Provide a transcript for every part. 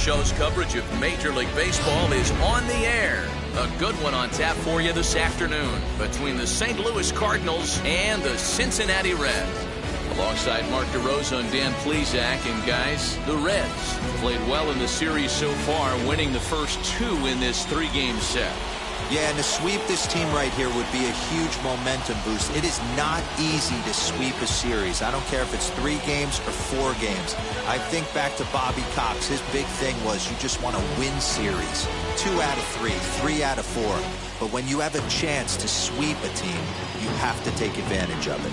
Show's coverage of Major League Baseball is on the air. A good one on tap for you this afternoon between the St. Louis Cardinals and the Cincinnati Reds. Alongside Mark DeRosa and Dan Plesac, and guys, the Reds played well in the series so far, winning the first two in this three-game set. Yeah, and to sweep this team right here would be a huge momentum boost. It is not easy to sweep a series. I don't care if it's 3 games or 4 games. I think back to Bobby Cox. His big thing was you just want to win series. 2 out of 3, 3 out of 4. But when you have a chance to sweep a team, you have to take advantage of it.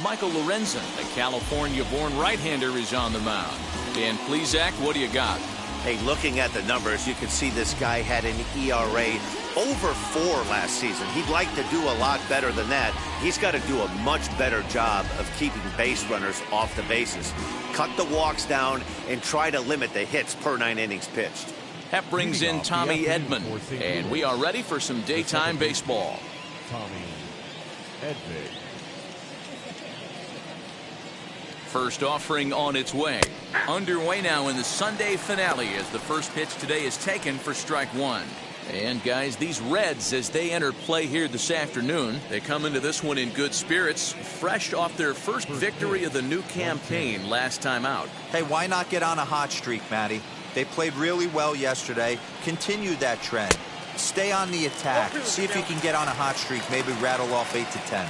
Michael Lorenzen, a California-born right-hander, is on the mound. Dan Plesac, what do you got? Hey, looking at the numbers, you can see this guy had an ERA over 4 last season. He'd like to do a lot better than that. He's got to do a much better job of keeping base runners off the bases. Cut the walks down and try to limit the hits per 9 innings pitched. That brings in Tommy Edman, and we are ready for some daytime baseball. Tommy Edman. First offering on its way. Underway now in the Sunday finale as the first pitch today is taken for strike 1. And guys, these Reds, as they enter play here this afternoon, they come into this one in good spirits, fresh off their first victory of the new campaign last time out. Hey, why not get on a hot streak, Matty? They played really well yesterday. Continue that trend. Stay on the attack. See if you can get on a hot streak, maybe rattle off 8 to 10.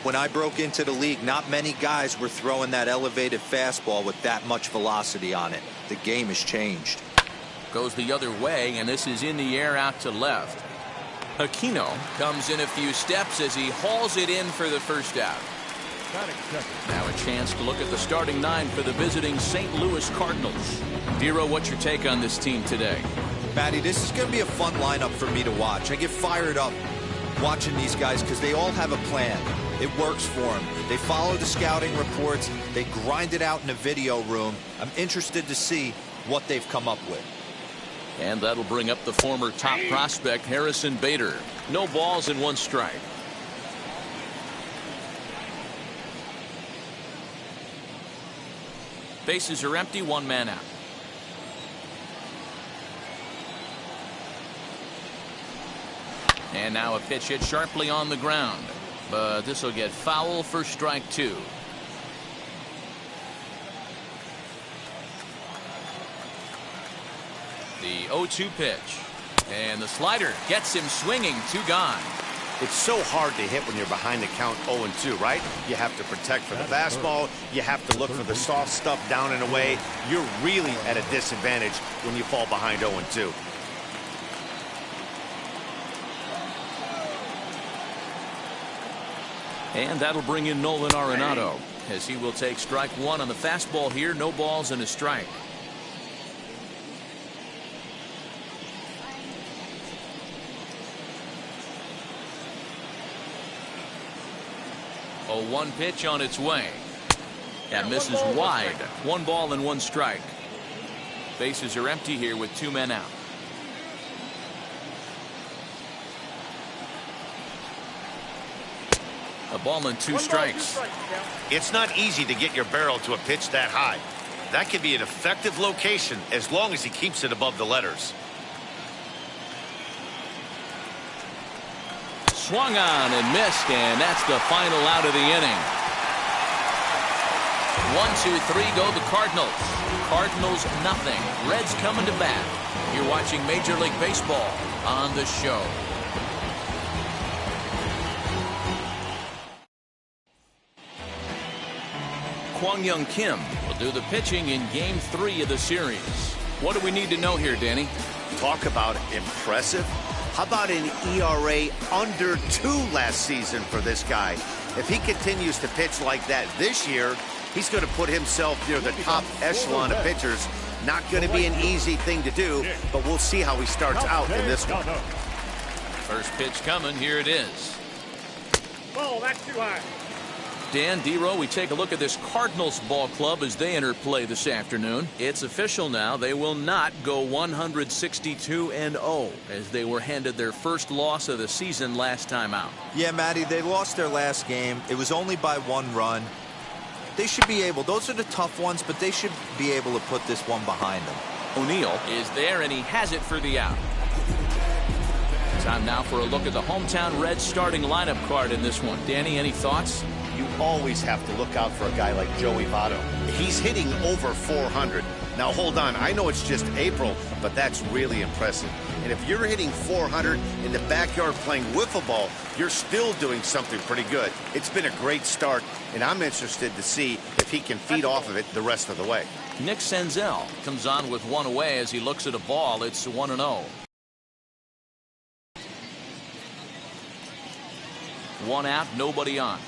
When I broke into the league, not many guys were throwing that elevated fastball with that much velocity on it. The game has changed. Goes the other way, and this is in the air out to left. Aquino comes in a few steps as he hauls it in for the first out. Now a chance to look at the starting 9 for the visiting St. Louis Cardinals. Dero, what's your take on this team today? Matty, this is going to be a fun lineup for me to watch. I get fired up watching these guys because they all have a plan. It works for them. They follow the scouting reports. They grind it out in the video room. I'm interested to see what they've come up with. And that'll bring up the former top prospect, Harrison Bader. No balls and 1 strike. Bases are empty, 1 man out. And now a pitch hit sharply on the ground. But this will get foul for strike 2. The 0-2 pitch. And the slider gets him swinging. 2 gone. It's so hard to hit when you're behind the count 0-2, right? You have to protect for the fastball. You have to look for the soft stuff down and away. You're really at a disadvantage when you fall behind 0-2. And that'll bring in Nolan Arenado as he will take strike 1 on the fastball here. No balls and a strike. A 1 pitch on its way. That misses wide. 1 ball and 1 strike. Bases are empty here with 2 men out. A ball and 2 strikes. It's not easy to get your barrel to a pitch that high. That can be an effective location as long as he keeps it above the letters. Swung on and missed, and that's the final out of the inning. 1, 2, 3 go the Cardinals. Cardinals nothing. Reds coming to bat. You're watching Major League Baseball on The Show. Kwang Young Kim will do the pitching in Game 3 of the series. What do we need to know here, Danny? Talk about impressive. How about an ERA under 2 last season for this guy? If he continues to pitch like that this year, he's going to put himself near the top echelon of pitchers. Not going to be an easy thing to do, but we'll see how he starts out in this one. First pitch coming. Here it is. Oh, that's too high. Dan, Dero, we take a look at this Cardinals ball club as they enter play this afternoon. It's official now. They will not go 162-0 as they were handed their first loss of the season last time out. Yeah, Matty, they lost their last game. It was only by 1 run. They should be able, those are the tough ones, but they should be able to put this one behind them. O'Neill is there, and he has it for the out. Time now for a look at the hometown Reds starting lineup card in this one. Danny, any thoughts? You always have to look out for a guy like Joey Votto. He's hitting over 400. Now, hold on. I know it's just April, but that's really impressive. And if you're hitting 400 in the backyard playing wiffle ball, you're still doing something pretty good. It's been a great start, and I'm interested to see if he can feed off of it the rest of the way. Nick Senzel comes on with one away as he looks at a ball. It's 1-0. One out, nobody on.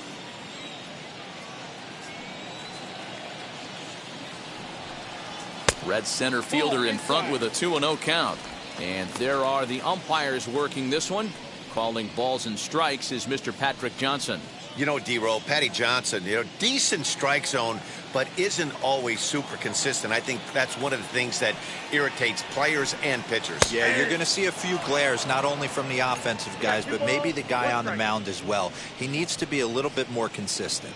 Red center fielder in front with a 2-0 count. And there are the umpires working this one. Calling balls and strikes is Mr. Patrick Johnson. You know, D-Roll, Patty Johnson, decent strike zone, but isn't always super consistent. I think that's one of the things that irritates players and pitchers. Yeah, you're going to see a few glares, not only from the offensive guys, but maybe the guy on the mound as well. He needs to be a little bit more consistent.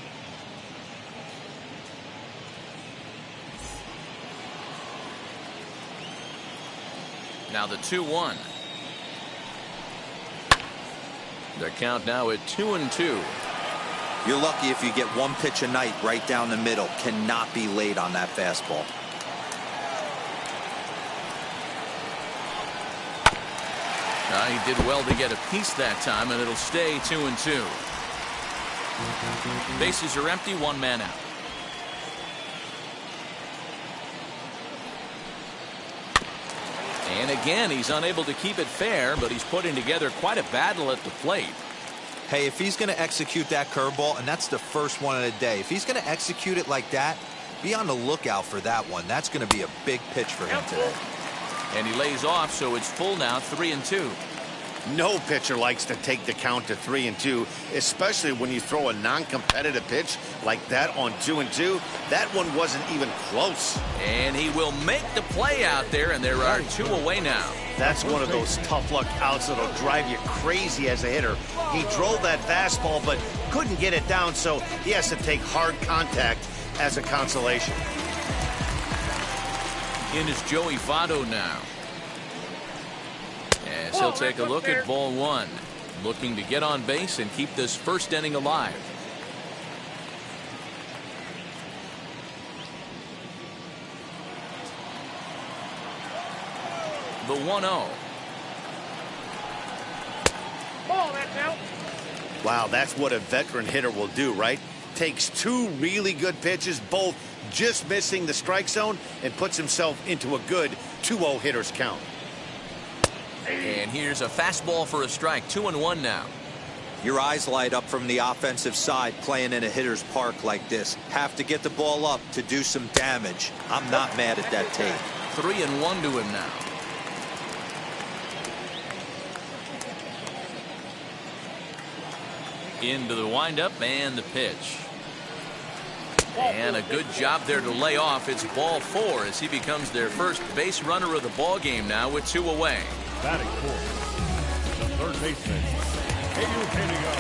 Now the 2-1. The count now at 2-2. You're lucky if you get one pitch a night right down the middle. Cannot be late on that fastball. He did well to get a piece that time, and it'll stay 2-2. Bases are empty, one man out. And again, he's unable to keep it fair, but he's putting together quite a battle at the plate. Hey, if he's going to execute that curveball, and that's the first one of the day, if he's going to execute it like that, be on the lookout for that one. That's going to be a big pitch for him today. And he lays off, so it's full now, 3-2. No pitcher likes to take the count to 3-2, especially when you throw a non-competitive pitch like that on 2-2. That one wasn't even close. And he will make the play out there, and there are two away now. That's one of those tough luck outs that'll drive you crazy as a hitter. He drove that fastball, but couldn't get it down, so he has to take hard contact as a consolation. In is Joey Votto now. As he'll take a look at ball one. Looking to get on base and keep this first inning alive. The 1-0. Ball, that's out. Wow, that's what a veteran hitter will do, right? Takes two really good pitches, both just missing the strike zone, and puts himself into a good 2-0 hitter's count. And here's a fastball for a strike. 2-1 now. Your eyes light up from the offensive side playing in a hitter's park like this. Have to get the ball up to do some damage. I'm not mad at that take. 3-1 to him now. Into the windup and the pitch. And a good job there to lay off. It's ball four as he becomes their first base runner of the ball game now with two away. Batting fourth, the third baseman, Eugenio.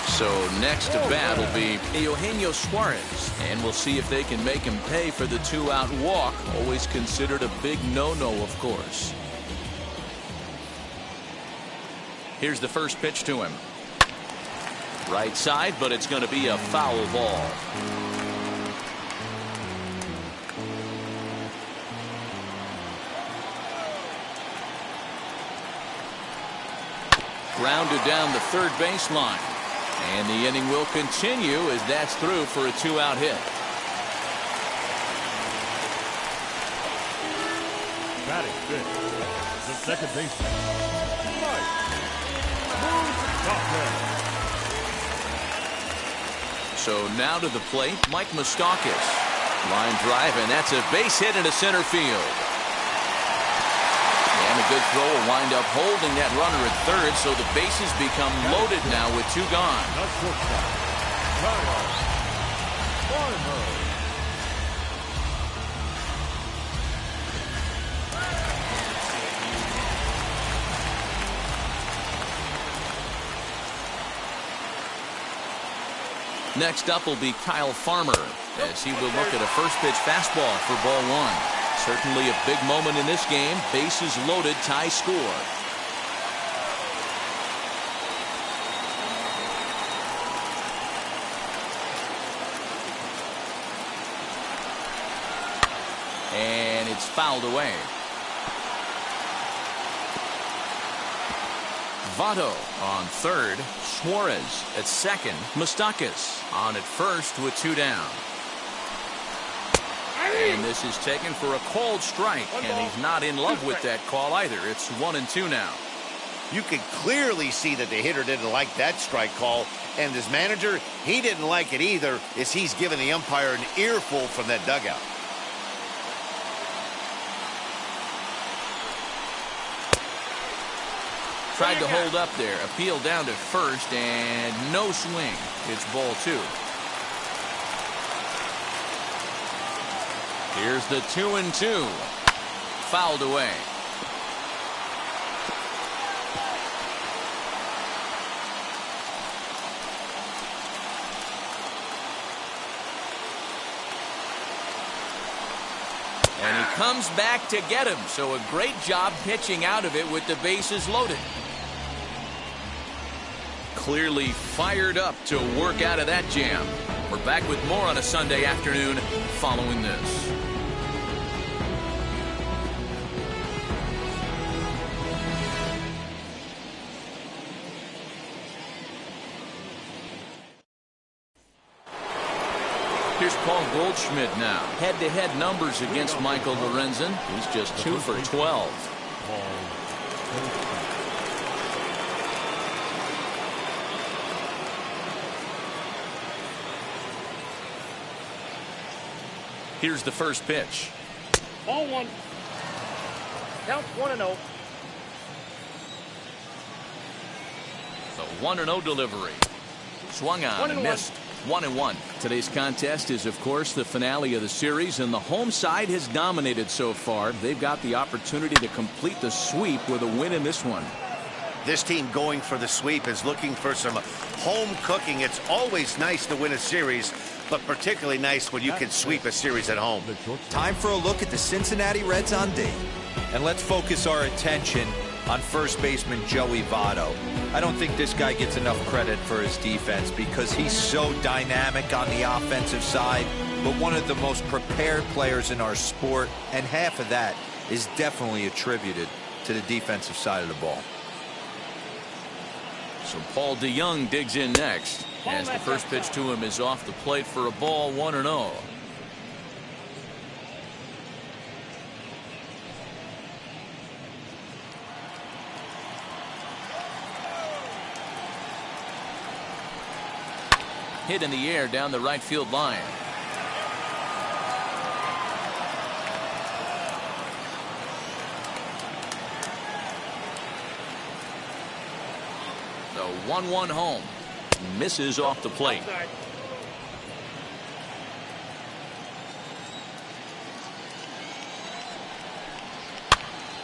So next to bat will be Eugenio Suarez, and we'll see if they can make him pay for the two-out walk. Always considered a big no-no, of course. Here's the first pitch to him. Right side, but it's going to be a foul ball. Grounded down the third baseline. And the inning will continue as that's through for a two-out hit. Batting fifth, the second baseman, Mike. So now to the plate, Mike Moustakas. Line drive, and that's a base hit into center field. And a good throw will wind up holding that runner at third, so the bases become loaded now with two gone. Next up will be Kyle Farmer, as he will look at a first pitch fastball for ball one. Certainly a big moment in this game. Bases loaded, tie score. And it's fouled away. Votto on third. Suarez at second. Moustakas on at first with 2 down. And this is taken for a called strike, and he's not in love with that call either. It's 1-2 now. You can clearly see that the hitter didn't like that strike call, and his manager, he didn't like it either, as he's giving the umpire an earful from that dugout. Tried to hold up there. Appeal down to first, and no swing. It's ball 2. Here's the 2-2. Fouled away. And he comes back to get him. So a great job pitching out of it with the bases loaded. Clearly fired up to work out of that jam. We're back with more on a Sunday afternoon following this. Here's Paul Goldschmidt now. Head-to-head numbers against Michael Lorenzen. He's just 2 for 12. Here's the first pitch. Ball 1. Count 1-0. The 1-0 delivery. Swung on and missed. 1-1. Today's contest is, of course, the finale of the series, and the home side has dominated so far. They've got the opportunity to complete the sweep with a win in this one. This team going for the sweep is looking for some home cooking. It's always nice to win a series, but particularly nice when you can sweep a series at home. Time for a look at the Cincinnati Reds on D. And let's focus our attention on first baseman Joey Votto. I don't think this guy gets enough credit for his defense because he's so dynamic on the offensive side, but one of the most prepared players in our sport, and half of that is definitely attributed to the defensive side of the ball. So Paul DeYoung digs in next, as the first pitch to him is off the plate for a ball, 1-0. Hit in the air down the right field line. The 1-1 home. Misses off the plate.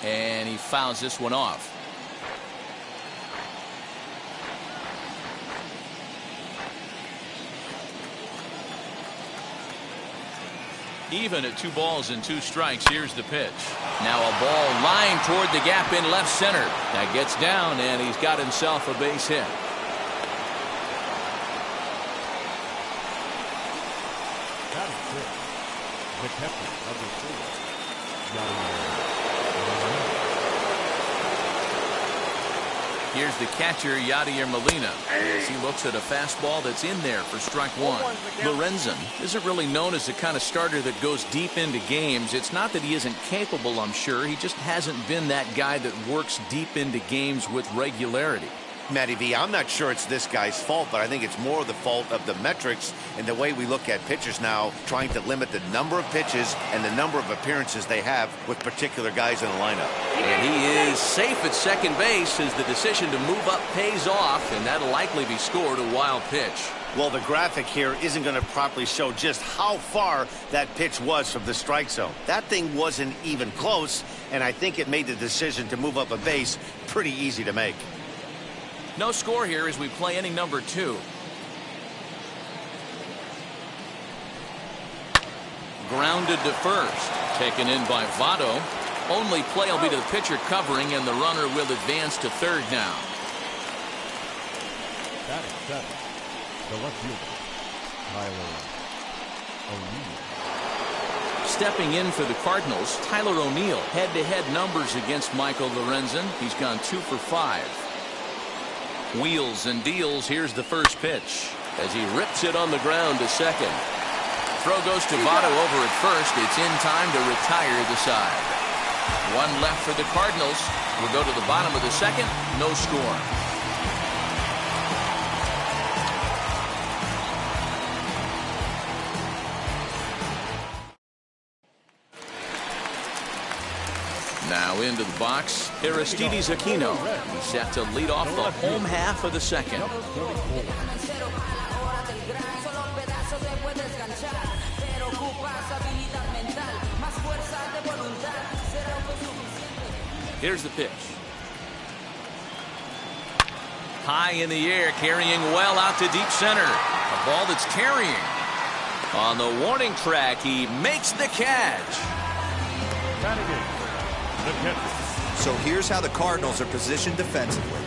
And he fouls this one off. Even at 2 balls and 2 strikes. Here's the pitch. Now a ball lying toward the gap in left center. That gets down, and he's got himself a base hit. That is good. The captain of the field. Here's the catcher, Yadier Molina, as he looks at a fastball that's in there for strike 1. Lorenzen isn't really known as the kind of starter that goes deep into games. It's not that he isn't capable, I'm sure. He just hasn't been that guy that works deep into games with regularity. Matty V, I'm not sure it's this guy's fault, but I think it's more the fault of the metrics and the way we look at pitchers now, trying to limit the number of pitches and the number of appearances they have with particular guys in the lineup. And he is safe at second base as the decision to move up pays off, and that'll likely be scored a wild pitch. Well, the graphic here isn't going to properly show just how far that pitch was from the strike zone. That thing wasn't even close, and I think it made the decision to move up a base pretty easy to make. No score here as we play inning number 2. Grounded to first. Taken in by Votto. Only play will be to the pitcher covering, and the runner will advance to third now. Batting seventh, the left fielder, Tyler O'Neill. Stepping in for the Cardinals, Tyler O'Neill. Head-to-head numbers against Michael Lorenzen. He's gone 2 for 5. Wheels and deals. Here's the first pitch as he rips it on the ground to second. Throw goes to Votto over at first. It's in time to retire the side. One left for the Cardinals. We'll go to the bottom of the second. No score. Now into the box, Aristides Aquino. He's set to lead off the home half of the second. Here's the pitch. High in the air, carrying well out to deep center. A ball that's carrying. On the warning track, he makes the catch. So here's how the Cardinals are positioned defensively.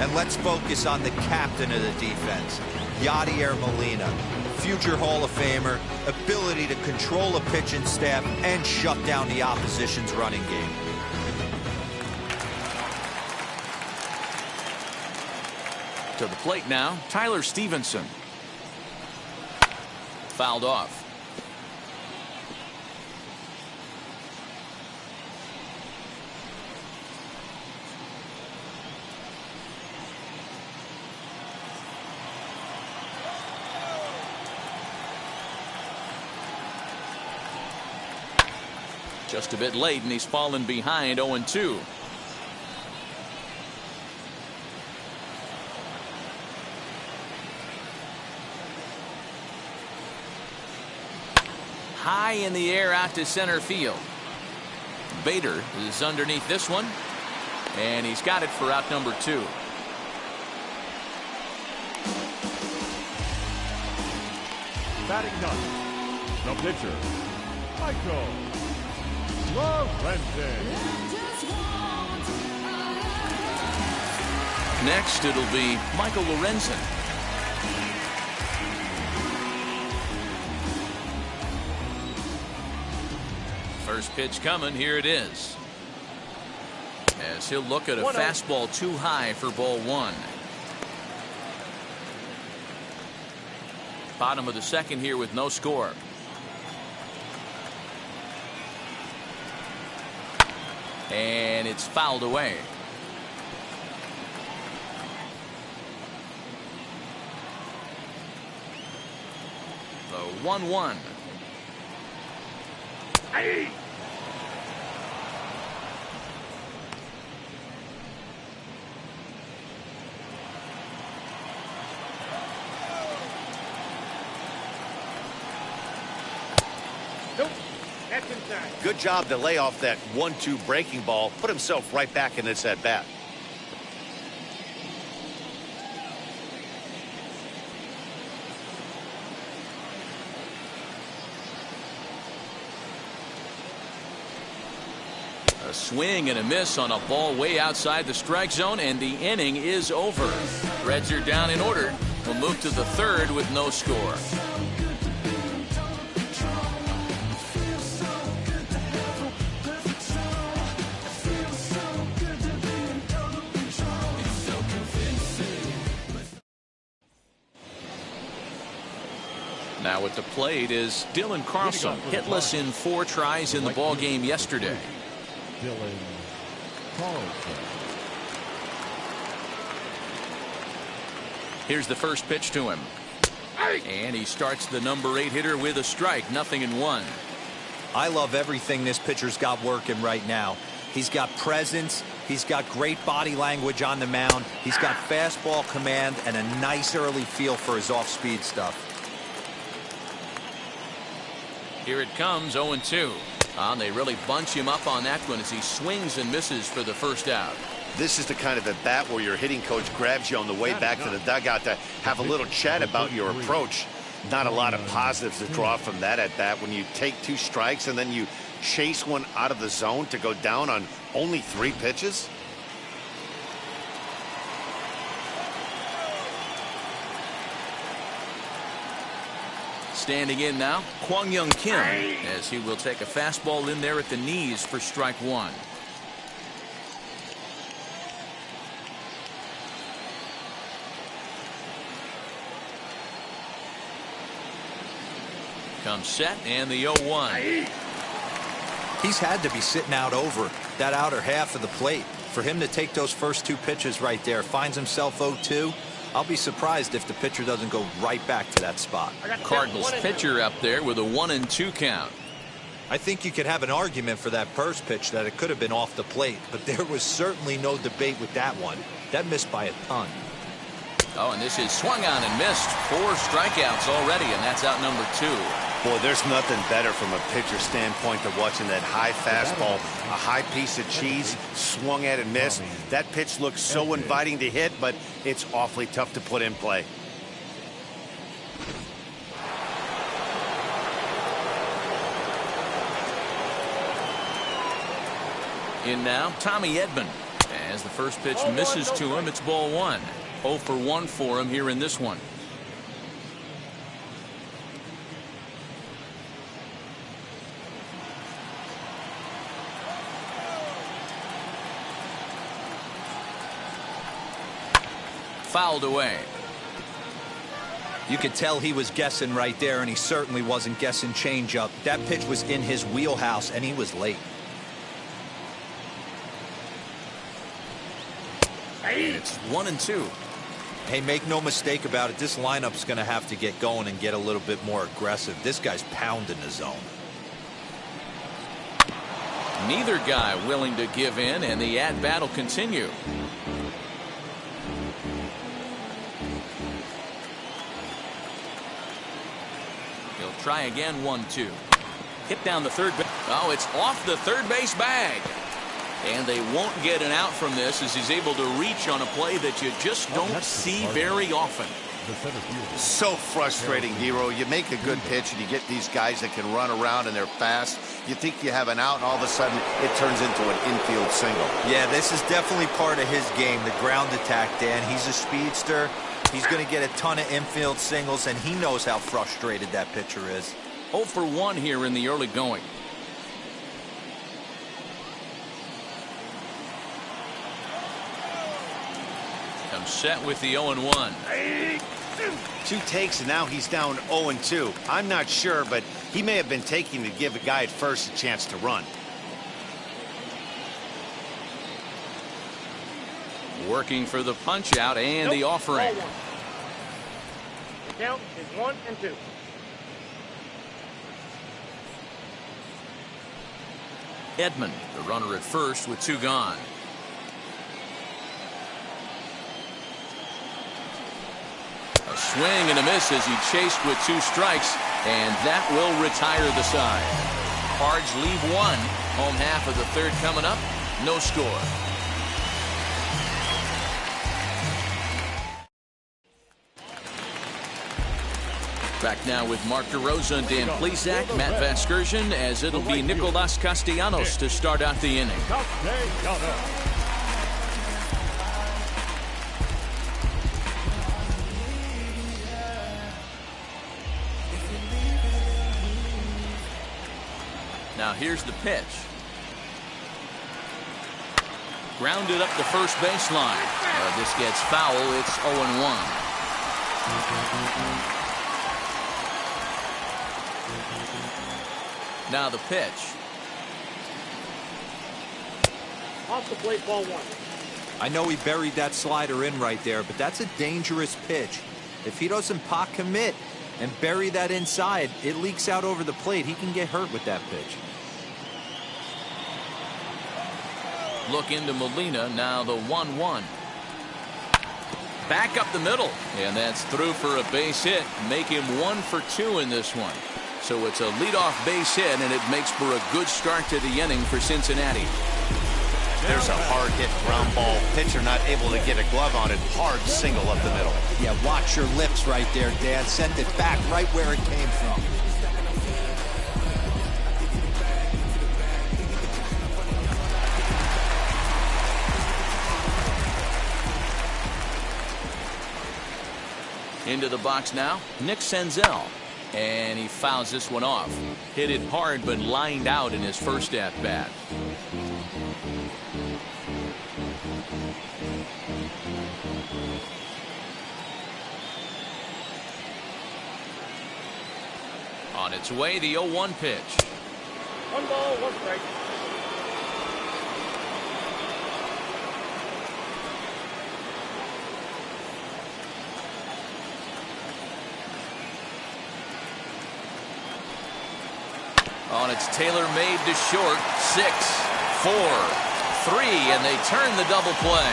And let's focus on the captain of the defense, Yadier Molina. Future Hall of Famer, ability to control a pitching staff and shut down the opposition's running game. To the plate now, Tyler Stevenson. Fouled off. Just a bit late, and he's fallen behind 0-2. High in the air out to center field. Bader is underneath this one, and he's got it for out number 2. Batting ninth, the pitcher, Michael Lorenzen. Next, it'll be Michael Lorenzen. First pitch coming. Here it is. As he'll look at a fastball too high for ball 1. Bottom of the second here with no score. And it's fouled away. The 1-1. Hey! Nope. That's inside. Good job to lay off that 1-2 breaking ball. Put himself right back in this at bat. A swing and a miss on a ball way outside the strike zone, and the inning is over. Reds are down in order. We'll move to the third with no score. Now at the plate is Dylan Carlson, hitless in 4 tries in the ball game yesterday. Dylan Carlson. Here's the first pitch to him. And he starts the number 8 hitter with a strike. 0-1. I love everything this pitcher's got working right now. He's got presence. He's got great body language on the mound. He's got fastball command and a nice early feel for his off-speed stuff. Here it comes, 0-2. They really bunch him up on that one as he swings and misses for the first out. This is the kind of at bat where your hitting coach grabs you on the way back to the dugout to have a little chat about your approach. Not a lot of positives to draw from that at bat when you take 2 strikes and then you chase one out of the zone to go down on only 3 pitches. Standing in now, Kwang Young Kim, as he will take a fastball in there at the knees for strike 1. Comes set and the 0-1. He's had to be sitting out over that outer half of the plate. For him to take those first 2 pitches right there, finds himself 0-2. I'll be surprised if the pitcher doesn't go right back to that spot. Cardinals pitcher up there with a 1-2 count. I think you could have an argument for that first pitch that it could have been off the plate, but there was certainly no debate with that one. That missed by a ton. Oh, and this is swung on and missed. 4 strikeouts already, and that's out number 2. Boy, there's nothing better from a pitcher standpoint than watching that high fastball, a high piece of cheese, swung at and missed. That pitch looks so inviting to hit, but it's awfully tough to put in play. In now, Tommy Edman. As the first pitch misses to him, it's ball 1. 0 for 1 for him here in this one. Fouled away. You could tell he was guessing right there, and he certainly wasn't guessing changeup. That pitch was in his wheelhouse, and he was late. It's 1-2. Hey, make no mistake about it. This lineup's going to have to get going and get a little bit more aggressive. This guy's pounding the zone. Neither guy willing to give in, and the at-bat will continue. He'll try again. 1-2. Hit down the third base. Oh, it's off the third base bag. And they won't get an out from this as he's able to reach on a play that you just don't see very often. So frustrating, Hero. You make a good pitch and you get these guys that can run around and they're fast. You think you have an out, and all of a sudden it turns into an infield single. Yeah, this is definitely part of his game, the ground attack, Dan. He's a speedster. He's going to get a ton of infield singles, and he knows how frustrated that pitcher is. 0 for 1 here in the early going. Comes set with the 0-1. 2 takes and now he's down 0-2. I'm not sure, but he may have been taking to give a guy at first a chance to run. Working for the punch out and the offering. The count is 1-2. Edman, the runner at first with 2 gone. A swing and a miss as he chased with 2 strikes, and that will retire the side. Cards leave 1. Home half of the third coming up. No score. Back now with Mark DeRosa and Dan Plesac, Matt Vasgersian, as it'll be Nicolas Castellanos to start out the inning. Now here's the pitch. Grounded up the first baseline. This gets foul. It's 0-1. Now the pitch. Off the plate, ball 1. I know he buried that slider in right there, but that's a dangerous pitch. If he doesn't pot commit and bury that inside, it leaks out over the plate. He can get hurt with that pitch. Look into Molina. Now the 1-1. Back up the middle, and that's through for a base hit. Make him 1 for 2 in this one. So it's a leadoff base hit, and it makes for a good start to the inning for Cincinnati. There's a hard hit ground ball. Pitcher not able to get a glove on it. Hard single up the middle. Yeah, watch your lips right there, Dan. Send it back right where it came from. Into the box now, Nick Senzel. And he fouls this one off. Hit it hard, but lined out in his first at-bat. On its way, the 0-1 pitch. 1 ball, 1 strike. On its tailor-made to short. 6, 4, 3, and they turn the double play.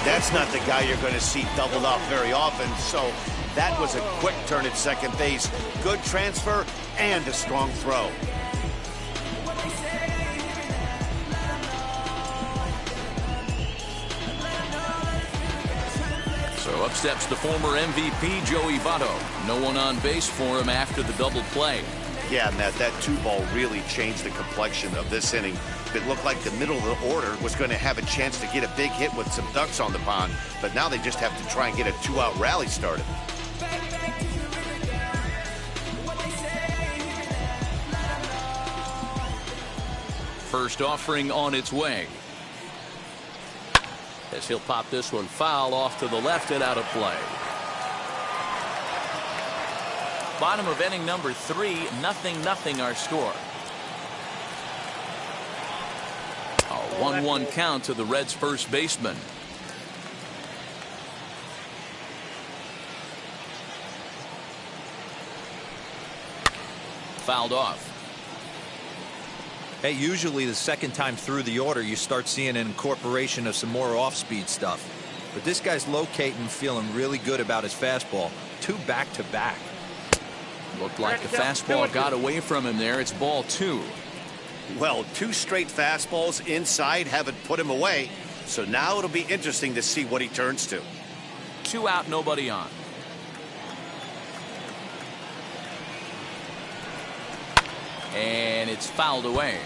That's not the guy you're going to see doubled up very often, so that was a quick turn at second base. Good transfer and a strong throw. So up steps the former MVP Joey Votto. No one on base for him after the double play. Yeah, Matt, that 2-ball really changed the complexion of this inning. It looked like the middle of the order was going to have a chance to get a big hit with some ducks on the pond, but now they just have to try and get a 2-out rally started. First offering on its way. As he'll pop this one foul off to the left and out of play. Bottom of inning number 3, 0-0 our score. A 1-1 count to the Reds' first baseman. Fouled off. Hey, usually the second time through the order you start seeing an incorporation of some more off-speed stuff. But this guy's locating, feeling really good about his fastball. 2 back-to-back. Looked like the fastball got away from him there. It's ball 2. Well, 2 straight fastballs inside haven't put him away. So now it'll be interesting to see what he turns to. 2 out, nobody on. And it's fouled away.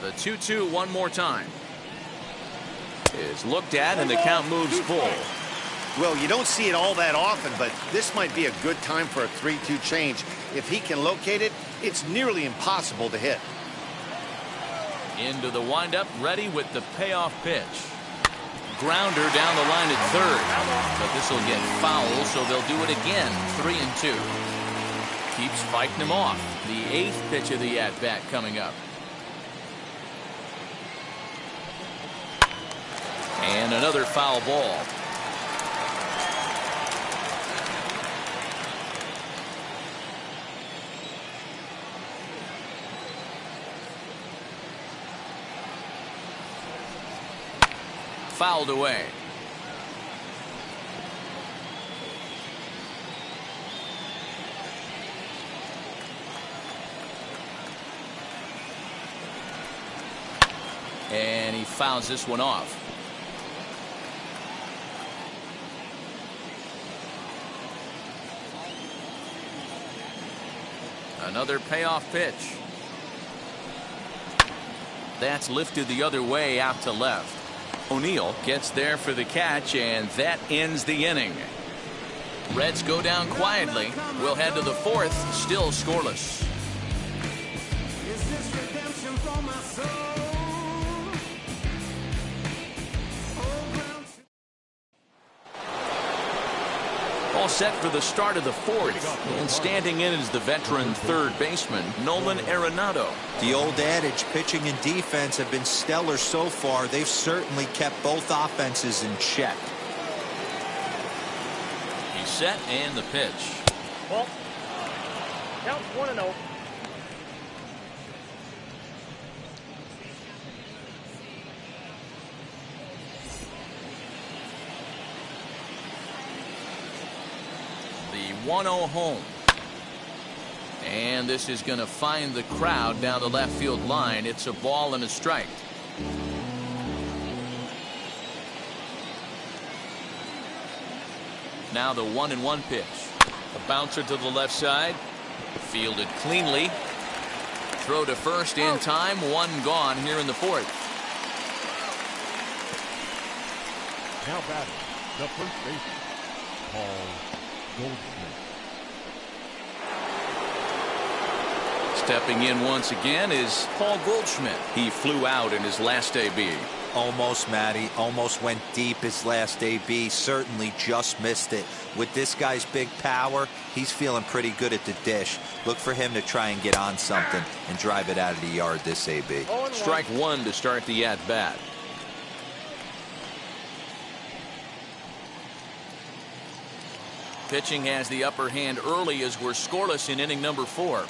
The 2-2 one more time. Is looked at and the count moves full. Well, you don't see it all that often, but this might be a good time for a 3-2 change. If he can locate it, it's nearly impossible to hit. Into the windup, ready with the payoff pitch. Grounder down the line at third, but this will get foul, so they'll do it again. 3-2. Keeps fighting him off. The 8th pitch of the at-bat coming up. And another foul ball. Fouled away. And he fouls this one off. Another payoff pitch. That's lifted the other way out to left. O'Neill gets there for the catch, and that ends the inning. Reds go down quietly. We'll head to the 4th, still scoreless. All set for the start of the 4th, and standing in is the veteran third baseman, Nolan Arenado. The old adage, pitching and defense have been stellar so far. They've certainly kept both offenses in check. He's set, and the pitch. Ball. Count 1-0. The 1-0 home. And this is going to find the crowd down the left field line. It's a ball and a strike. Now the 1-1 pitch. A bouncer to the left side. Fielded cleanly. Throw to first in time. One gone here in the fourth. Now batting, the first baseman, Paul Goldschmidt. Stepping in once again is Paul Goldschmidt. He flew out in his last AB. Almost, Matty. Almost went deep his last AB. Certainly just missed it. With this guy's big power, he's feeling pretty good at the dish. Look for him to try and get on something and drive it out of the yard this AB. Strike one to start the at-bat. Pitching has the upper hand early as we're scoreless in inning number 4.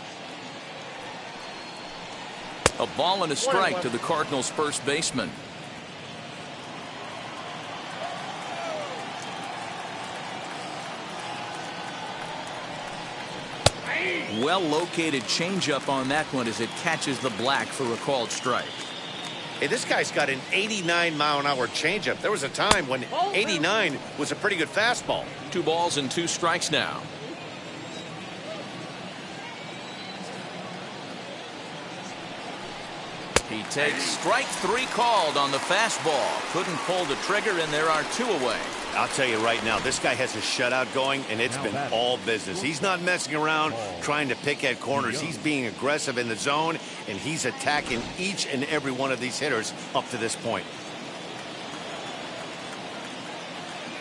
A ball and a strike to the Cardinals' first baseman. Well-located changeup on that one as it catches the black for a called strike. Hey, this guy's got an 89-mile-an-hour changeup. There was a time when 89 was a pretty good fastball. 2 balls and 2 strikes now. He takes strike 3 called on the fastball. Couldn't pull the trigger, and there are 2 away. I'll tell you right now, this guy has a shutout going, and it's been all business. He's not messing around trying to pick at corners. He's being aggressive in the zone, and he's attacking each and every one of these hitters up to this point.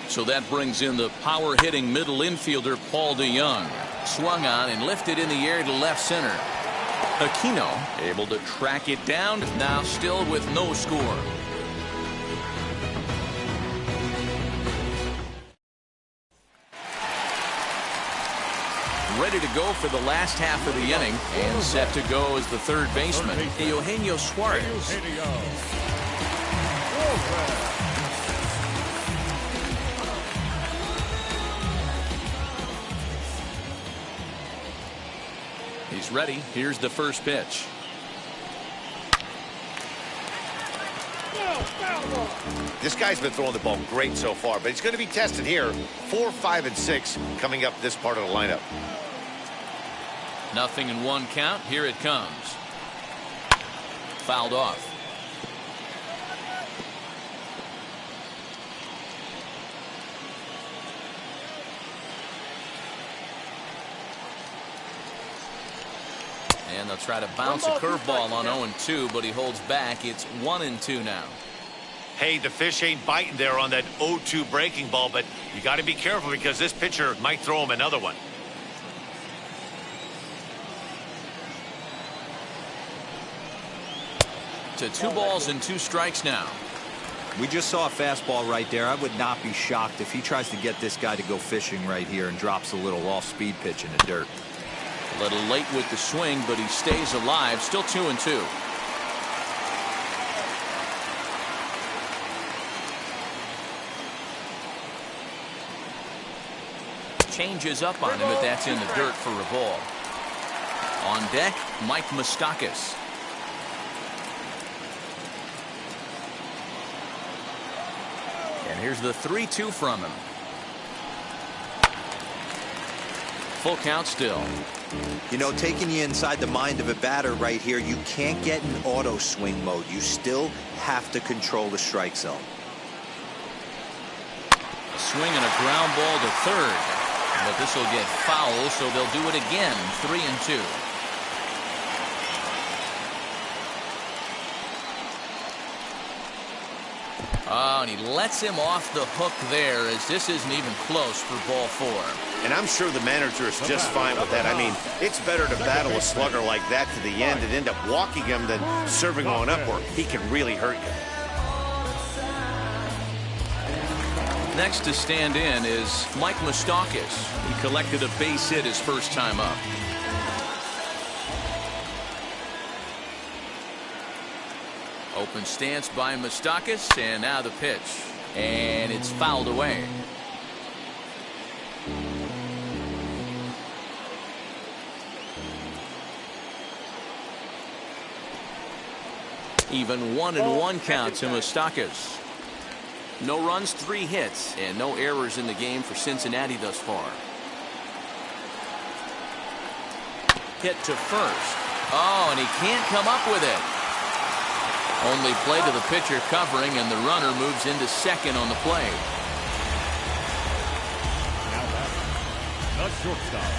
So that brings in the power-hitting middle infielder Paul DeYoung. Swung on and lifted in the air to left center. Aquino able to track it down, now still with no score. Ready to go for the last half of the inning, and set to go as the third baseman, Eugenio Suarez. He's ready. Here's the first pitch. This guy's been throwing the ball great so far, but he's going to be tested here. 4, 5, and 6 coming up this part of the lineup. 0-1 count. Here it comes. Fouled off. And they'll try to bounce a curveball on 0-2, but he holds back. It's 1-2 now. Hey, the fish ain't biting there on that 0-2 breaking ball, but you got to be careful because this pitcher might throw him another one. To 2 balls and 2 strikes now. We just saw a fastball right there. I would not be shocked if he tries to get this guy to go fishing right here and drops a little off-speed pitch in the dirt. A little late with the swing, but he stays alive. Still 2-2. Changes up on him, but that's in the dirt for a ball. On deck, Mike Moustakas. And here's the 3-2 from him. Full count still. You know, taking you inside the mind of a batter right here, you can't get in auto swing mode. You still have to control the strike zone. A swing and a ground ball to third. But this will get foul, so they'll do it again. 3-2. Oh, and he lets him off the hook there, as this isn't even close for ball 4. And I'm sure the manager is just fine with that. I mean, it's better to battle a slugger like that to the end and end up walking him than serving on up where he can really hurt you. Next to stand in is Mike Moustakas. He collected a base hit his first time up. Open stance by Moustakas, and now the pitch. And it's fouled away. Even 1-1 count to Moustakas. No runs, 3 hits, and no errors in the game for Cincinnati thus far. Hit to first. Oh, and he can't come up with it. Only play to the pitcher covering, and the runner moves into second on the play. Now back, the shortstop,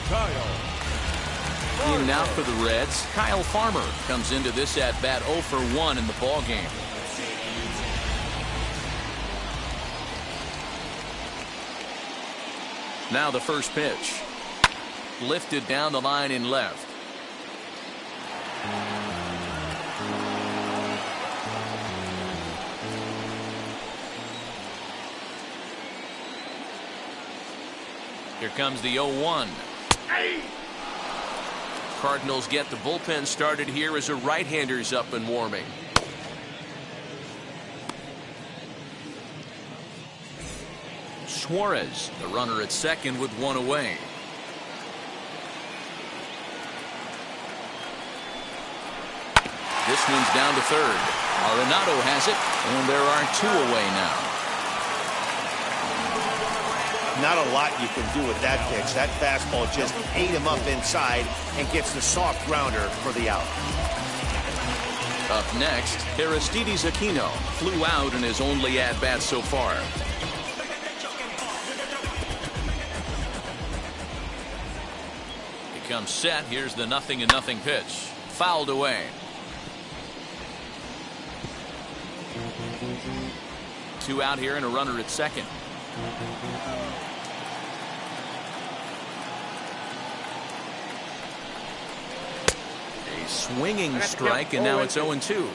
Kyle. In now for the Reds, Kyle Farmer comes into this at-bat 0 for 1 in the ballgame. Now the first pitch. Lifted down the line in left. Here comes the 0-1. Cardinals get the bullpen started here as a right-hander's up and warming. Suarez, the runner at second with 1 away. This one's down to third. Arenado has it, and there are 2 away now. Not a lot you can do with that pitch. That fastball just ate him up inside and gets the soft grounder for the out. Up next, Aristides Aquino flew out in his only at-bat so far. He comes set. Here's the 0-0 pitch. Fouled away. 2 out here and a runner at second. A swinging strike, and now it's 0-2.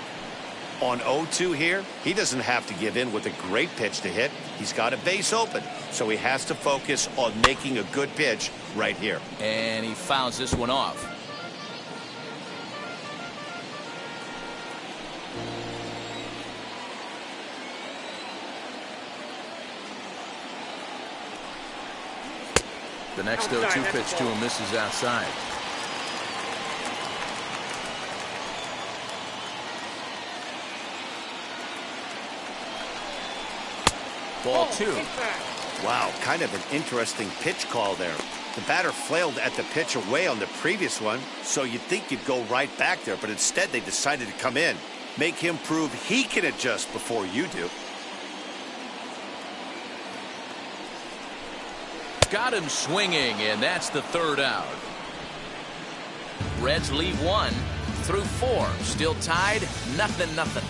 On 0-2 here, he doesn't have to give in with a great pitch to hit. He's got a base open, so he has to focus on making a good pitch right here. And he fouls this one off. The next 0-2 pitch to him misses outside. Ball 2. Wow, kind of an interesting pitch call there. The batter flailed at the pitch away on the previous one, so you'd think you'd go right back there, but instead they decided to come in. Make him prove he can adjust before you do. Got him swinging, and that's the 3rd out. Reds lead 1 through 4. Still tied, 0-0.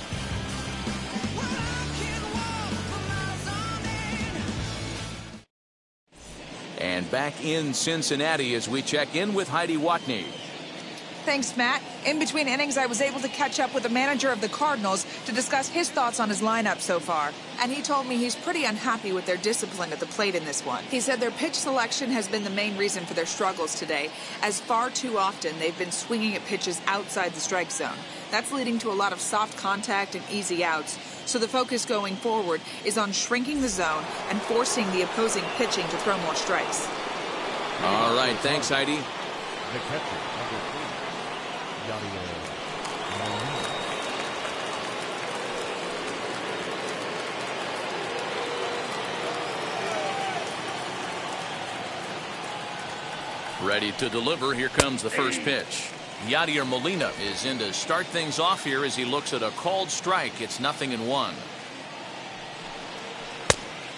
And back in Cincinnati as we check in with Heidi Watney. Thanks, Matt. In between innings, I was able to catch up with the manager of the Cardinals to discuss his thoughts on his lineup so far. And he told me he's pretty unhappy with their discipline at the plate in this one. He said their pitch selection has been the main reason for their struggles today, as far too often they've been swinging at pitches outside the strike zone. That's leading to a lot of soft contact and easy outs. So the focus going forward is on shrinking the zone and forcing the opposing pitching to throw more strikes. All right, thanks, Heidi. The catcher, number 3, Ready to deliver. Here comes the first pitch. Yadier Molina is in to start things off here as he looks at a called strike. It's 0-1.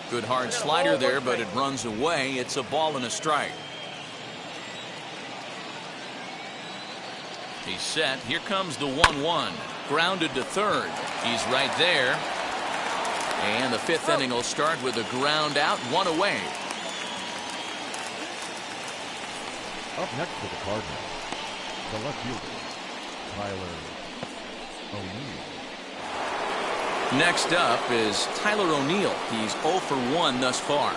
Good hard slider there, but it runs away. It's a ball and a strike. He's set. Here comes the 1-1. Grounded to third. He's right there. And the 5th inning will start with a ground out, 1 away. Up next for the Cardinals, the left fielder, Tyler O'Neill. Next up is Tyler O'Neill. He's 0 for 1 thus far.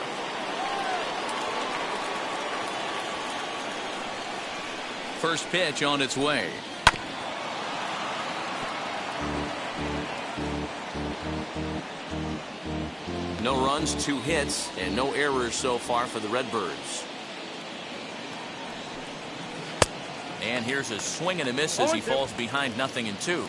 First pitch on its way. No runs, 2 hits, and no errors so far for the Redbirds. And here's a swing and a miss as he falls behind 0-2.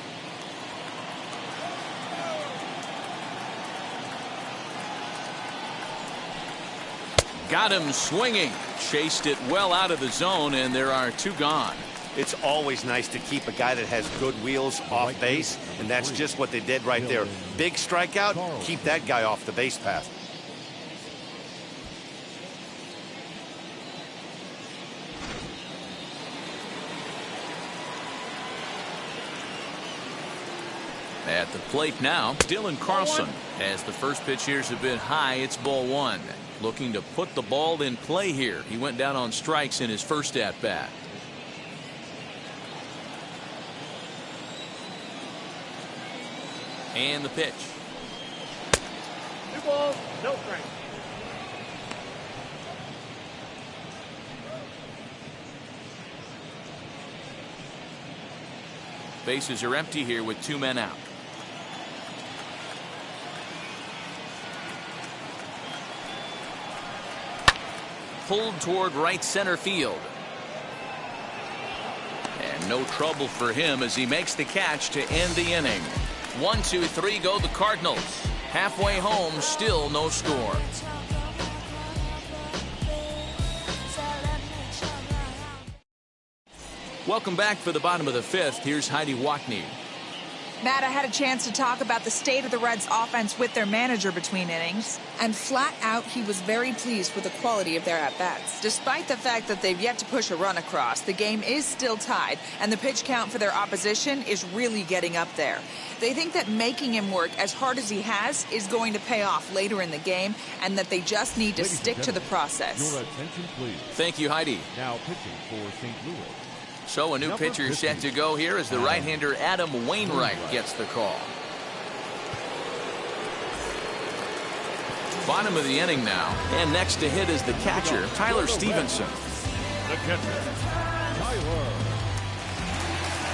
Got him swinging. Chased it well out of the zone, and there are 2 gone. It's always nice to keep a guy that has good wheels off base, and that's just what they did right there. Big strikeout, keep that guy off the base path. At the plate now, Dylan Carlson. As the first pitch here's a bit high, it's ball 1. Looking to put the ball in play here. He went down on strikes in his first at-bat. And the pitch. 2 balls, no strike. Bases are empty here with 2 men out. Pulled toward right center field. And no trouble for him as he makes the catch to end the inning. 1, 2, 3 go the Cardinals. Halfway home, still no score. Welcome back for the bottom of the 5th. Here's Heidi Watney. Matt, I had a chance to talk about the state of the Reds' offense with their manager between innings, and flat out, he was very pleased with the quality of their at-bats. Despite the fact that they've yet to push a run across, the game is still tied, and the pitch count for their opposition is really getting up there. They think that making him work as hard as he has is going to pay off later in the game, and that they just need to stick to the process. Your attention, please. Thank you, Heidi. Now pitching for St. Louis. So a new pitcher set to go here as the right-hander Adam Wainwright gets the call. Bottom of the inning now, and next to hit is the catcher, Tyler Stevenson. The catcher, Tyler.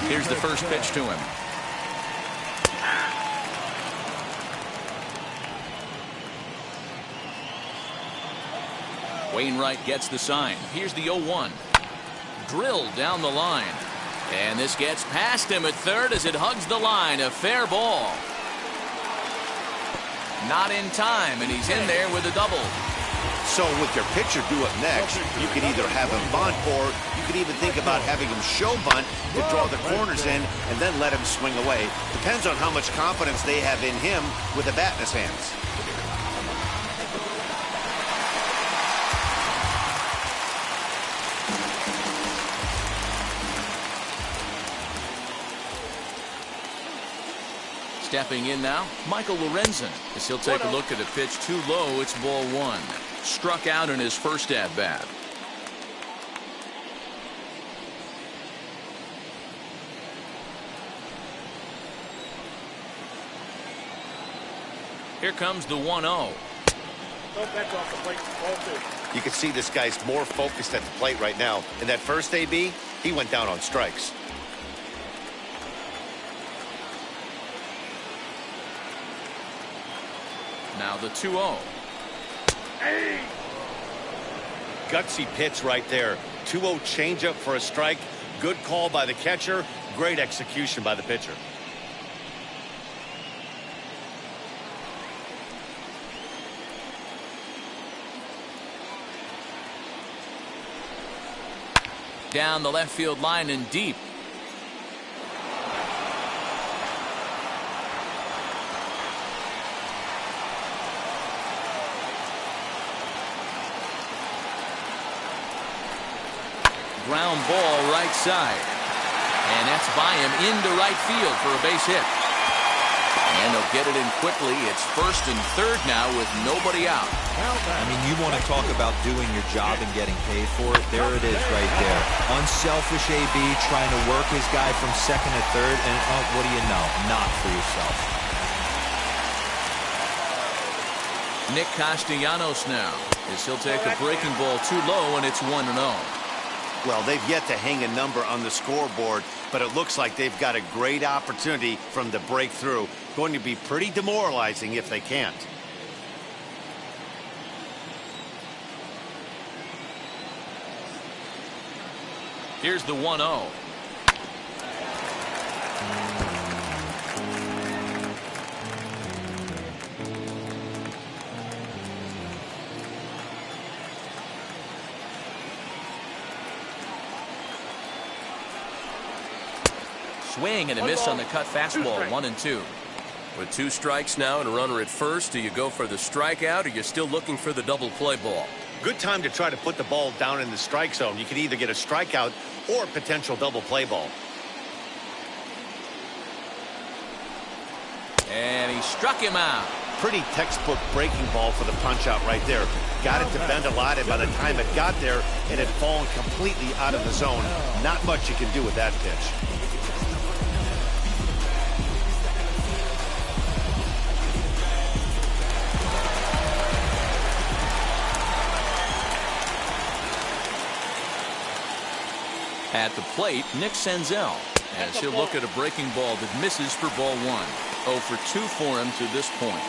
Here's the first pitch to him. Wainwright gets the sign. Here's the 0-1. Drilled down the line. And this gets past him at third as it hugs the line. A fair ball. Not in time, and he's in there with a double. So with your pitcher do it next, you could either have him bunt, or you could even think about having him show bunt to draw the corners in and then let him swing away. Depends on how much confidence they have in him with the bat in his hands. Stepping in now, Michael Lorenzen, as he'll take a look at a pitch too low. It's ball 1. Struck out in his first at-bat. Here comes the 1-0. No catch off the plate, ball 2. You can see this guy's more focused at the plate right now. In that first AB, he went down on strikes. Now the 2-0. Hey! Gutsy pitch right there. 2-0 changeup for a strike. Good call by the catcher. Great execution by the pitcher. Down the left field line and deep. Ground ball right side. And that's by him into right field for a base hit. And they'll get it in quickly. It's first and third now with nobody out. I mean, you want to talk about doing your job and getting paid for it. There it is right there. Unselfish AB trying to work his guy from second to third. And what do you know? Not for yourself. Nick Castellanos now, as he'll take a breaking ball too low, and it's 1-0. Well, they've yet to hang a number on the scoreboard, but it looks like they've got a great opportunity from the breakthrough. Going to be pretty demoralizing if they can't. Here's the 1-0. Swing and a miss on the cut fastball. 1-2. With 2 strikes now and a runner at first, do you go for the strikeout or you're still looking for the double play ball? Good time to try to put the ball down in the strike zone. You can either get a strikeout or a potential double play ball. And he struck him out. Pretty textbook breaking ball for the punch out right there. Got it to bend a lot, and by the time it got there, it had fallen completely out of the zone. Not much you can do with that pitch. At the plate, Nick Senzel, as he'll look at a breaking ball that misses for ball 1. 0 for 2 for him to this point.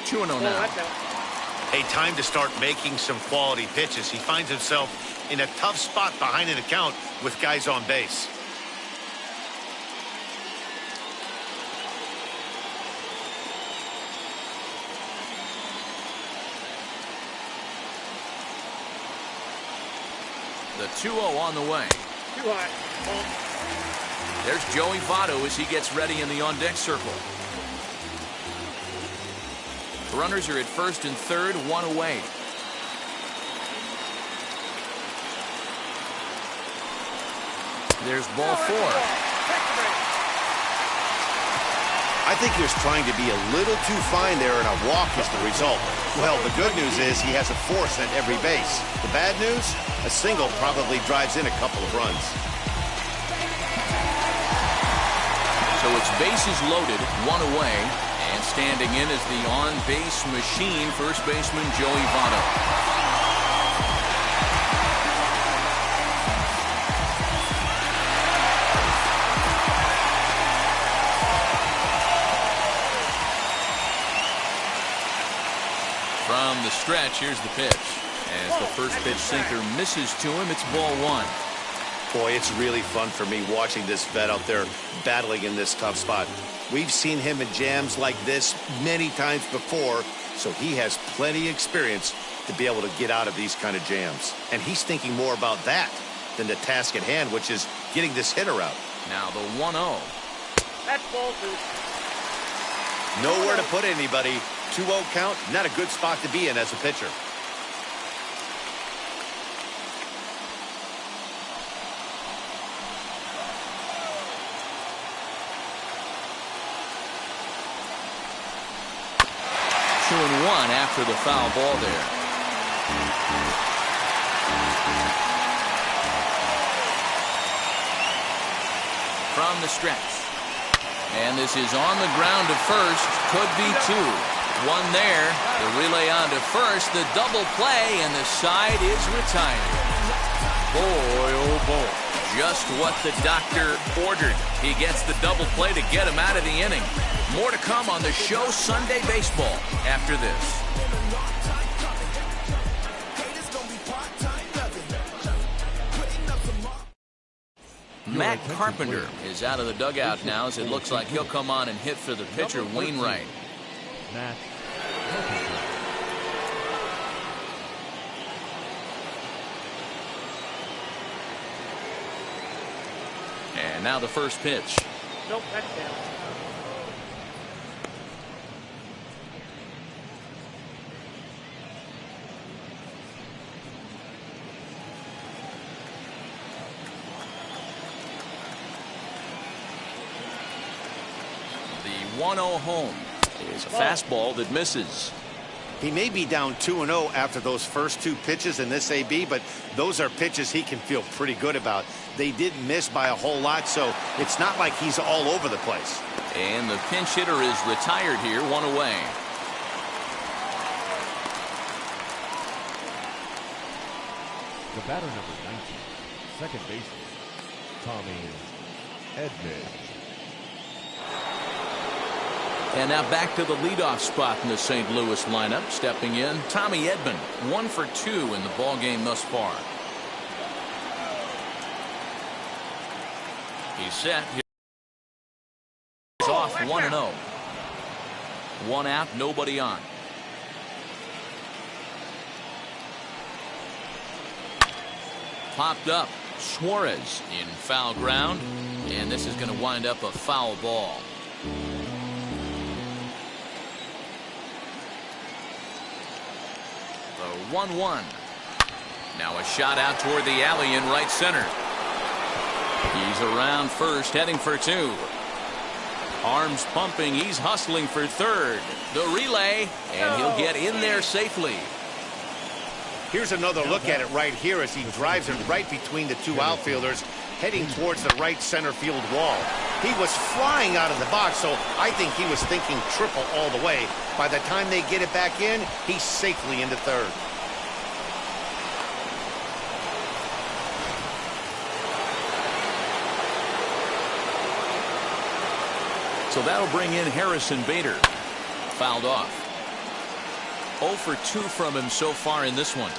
Two and 0 now. A time to start making some quality pitches. He finds himself in a tough spot behind an account with guys on base. The 2-0 on the way. Too high. There's Joey Votto as he gets ready in the on-deck circle. Runners are at first and third, 1 away. There's ball 4. I think he was trying to be a little too fine there, and a walk is the result. Well, the good news is he has a force at every base. The bad news? A single probably drives in a couple of runs. So it's bases loaded, 1 away. And standing in is the on-base machine, first baseman Joey Votto. From the stretch, here's the pitch. As the first pitch sinker misses to him, it's ball 1. Boy, it's really fun for me watching this vet out there battling in this tough spot. We've seen him in jams like this many times before, so he has plenty of experience to be able to get out of these kind of jams. And he's thinking more about that than the task at hand, which is getting this hitter out. Now the 1-0. That's ball 2. Nowhere to put anybody. 2-0 count, not a good spot to be in as a pitcher. Two and 1 after the foul ball there. From the stretch. And this is on the ground to first. Could be 2. 1 there. The relay on to first. The double play, and the side is retired. Boy, oh boy. Just what the doctor ordered. He gets the double play to get him out of the inning. More to come on the show Sunday Baseball after this. Matt Carpenter is out of the dugout now, as it looks like he'll come on and hit for the pitcher, Wainwright. Matt. And now the first pitch. Nope, that's down. The 1-0 home is a fastball that misses. He may be down 2-0 after those first 2 pitches in this AB, but those are pitches he can feel pretty good about. They didn't miss by a whole lot, so it's not like he's all over the place. And the pinch hitter is retired here, 1 away. The batter number 19, second baseman, Tommy Edman. And now back to the leadoff spot in the St. Louis lineup. Stepping in, Tommy Edman, 1 for 2 in the ballgame thus far. He's set. 1 out, nobody on. Popped up. Suarez in foul ground, and this is going to wind up a foul ball. The 1-1. Now a shot out toward the alley in right center. He's around first, heading for 2. Arms pumping, he's hustling for third. The relay, and he'll get in there safely. Here's another look at it right here as he drives it right between the 2 outfielders, heading towards the right center field wall. He was flying out of the box, so I think he was thinking triple all the way. By the time they get it back in, he's safely into third. So that'll bring in Harrison Bader. Fouled off. 0 for 2 from him so far in this one.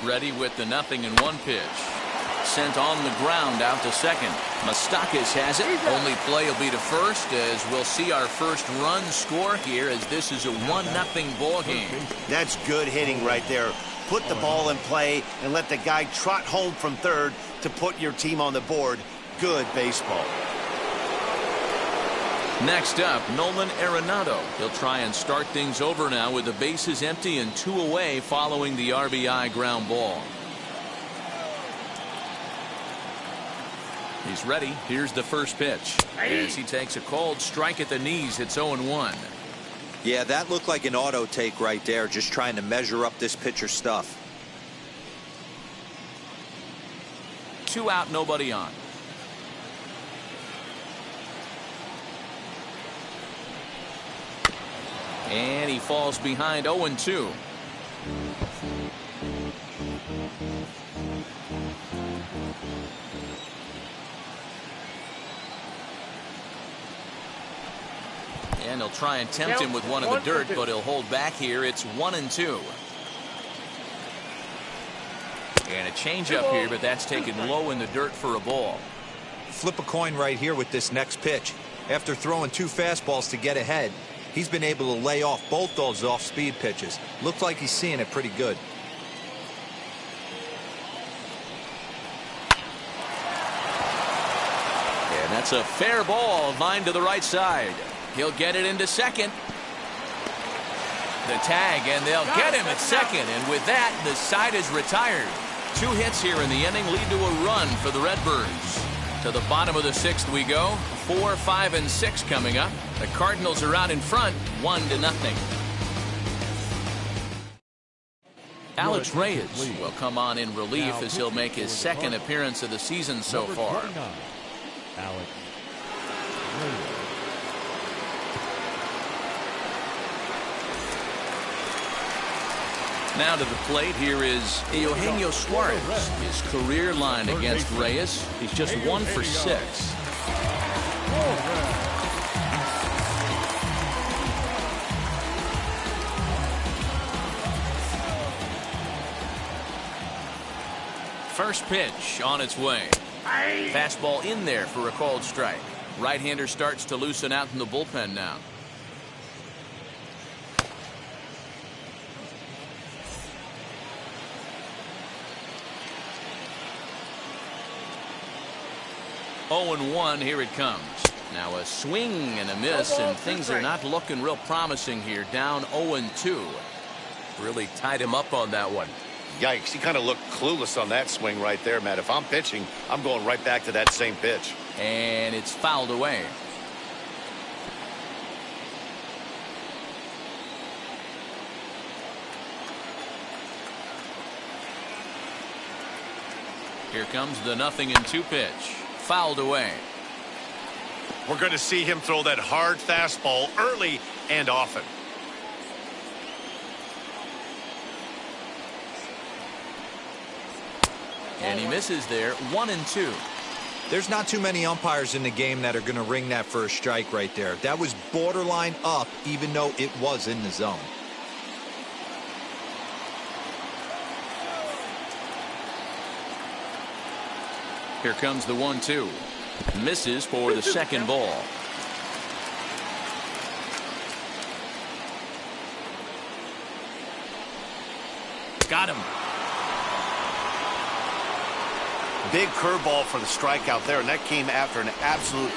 Ready with the 0-1 pitch. Sent on the ground out to second. Moustakas has it. Only play will be to first, as we'll see our first run score here, as this is a 1-0 ball game. That's good hitting right there. Put the ball in play and let the guy trot home from third to put your team on the board. Good baseball. Next up, Nolan Arenado. He'll try and start things over now with the bases empty and 2 away following the RBI ground ball. He's ready. Here's the first pitch. As he takes a cold strike at the knees, it's 0-1. Yeah, that looked like an auto take right there, just trying to measure up this pitcher stuff. 2 out, nobody on. And he falls behind 0-2. And he'll try and tempt him with one in the dirt, but he'll hold back here. It's 1-2. And a changeup here, but that's taken low in the dirt for a ball. Flip a coin right here with this next pitch. After throwing 2 fastballs to get ahead, he's been able to lay off both those off-speed pitches. Looks like he's seeing it pretty good. And that's a fair ball, line to the right side. He'll get it into second. The tag, and they'll get him at second. And with that, the side is retired. 2 hits here in the inning lead to a run for the Redbirds. To the bottom of the 6th we go. 4, 5, and 6 coming up. The Cardinals are out in front, 1-0. Alex Reyes will come on in relief as he'll make his 2nd appearance of the season so far. Alex Reyes. Now to the plate, here is Eugenio Suarez. His career line against Reyes, he's just 1 for 6. First pitch on its way. Fastball in there for a called strike. Right-hander starts to loosen out in the bullpen now. Oh-1, here it comes. Now a swing and a miss, and things are not looking real promising here. Down 0-2. Really tied him up on that one. Yikes, he kind of looked clueless on that swing right there, Matt. If I'm pitching, I'm going right back to that same pitch. And it's fouled away. Here comes the 0-2 pitch. Fouled away. We're going to see him throw that hard fastball early and often. And he misses there. 1-2. There's not too many umpires in the game that are going to ring that for a strike right there. That was borderline up, even though it was in the zone. Here comes the 1-2. Misses for the second ball. Got him. Big curveball for the strikeout there, and that came after an absolute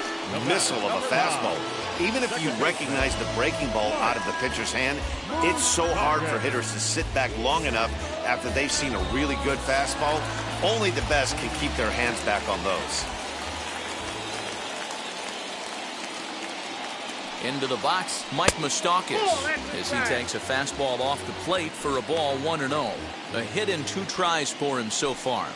missile of a fastball. Even if you recognize the breaking ball out of the pitcher's hand, it's so hard for hitters to sit back long enough after they've seen a really good fastball. Only the best can keep their hands back on those. Into the box, Mike Moustakas, as he takes a fastball off the plate for a ball 1-0. A hit and 2 tries for him so far.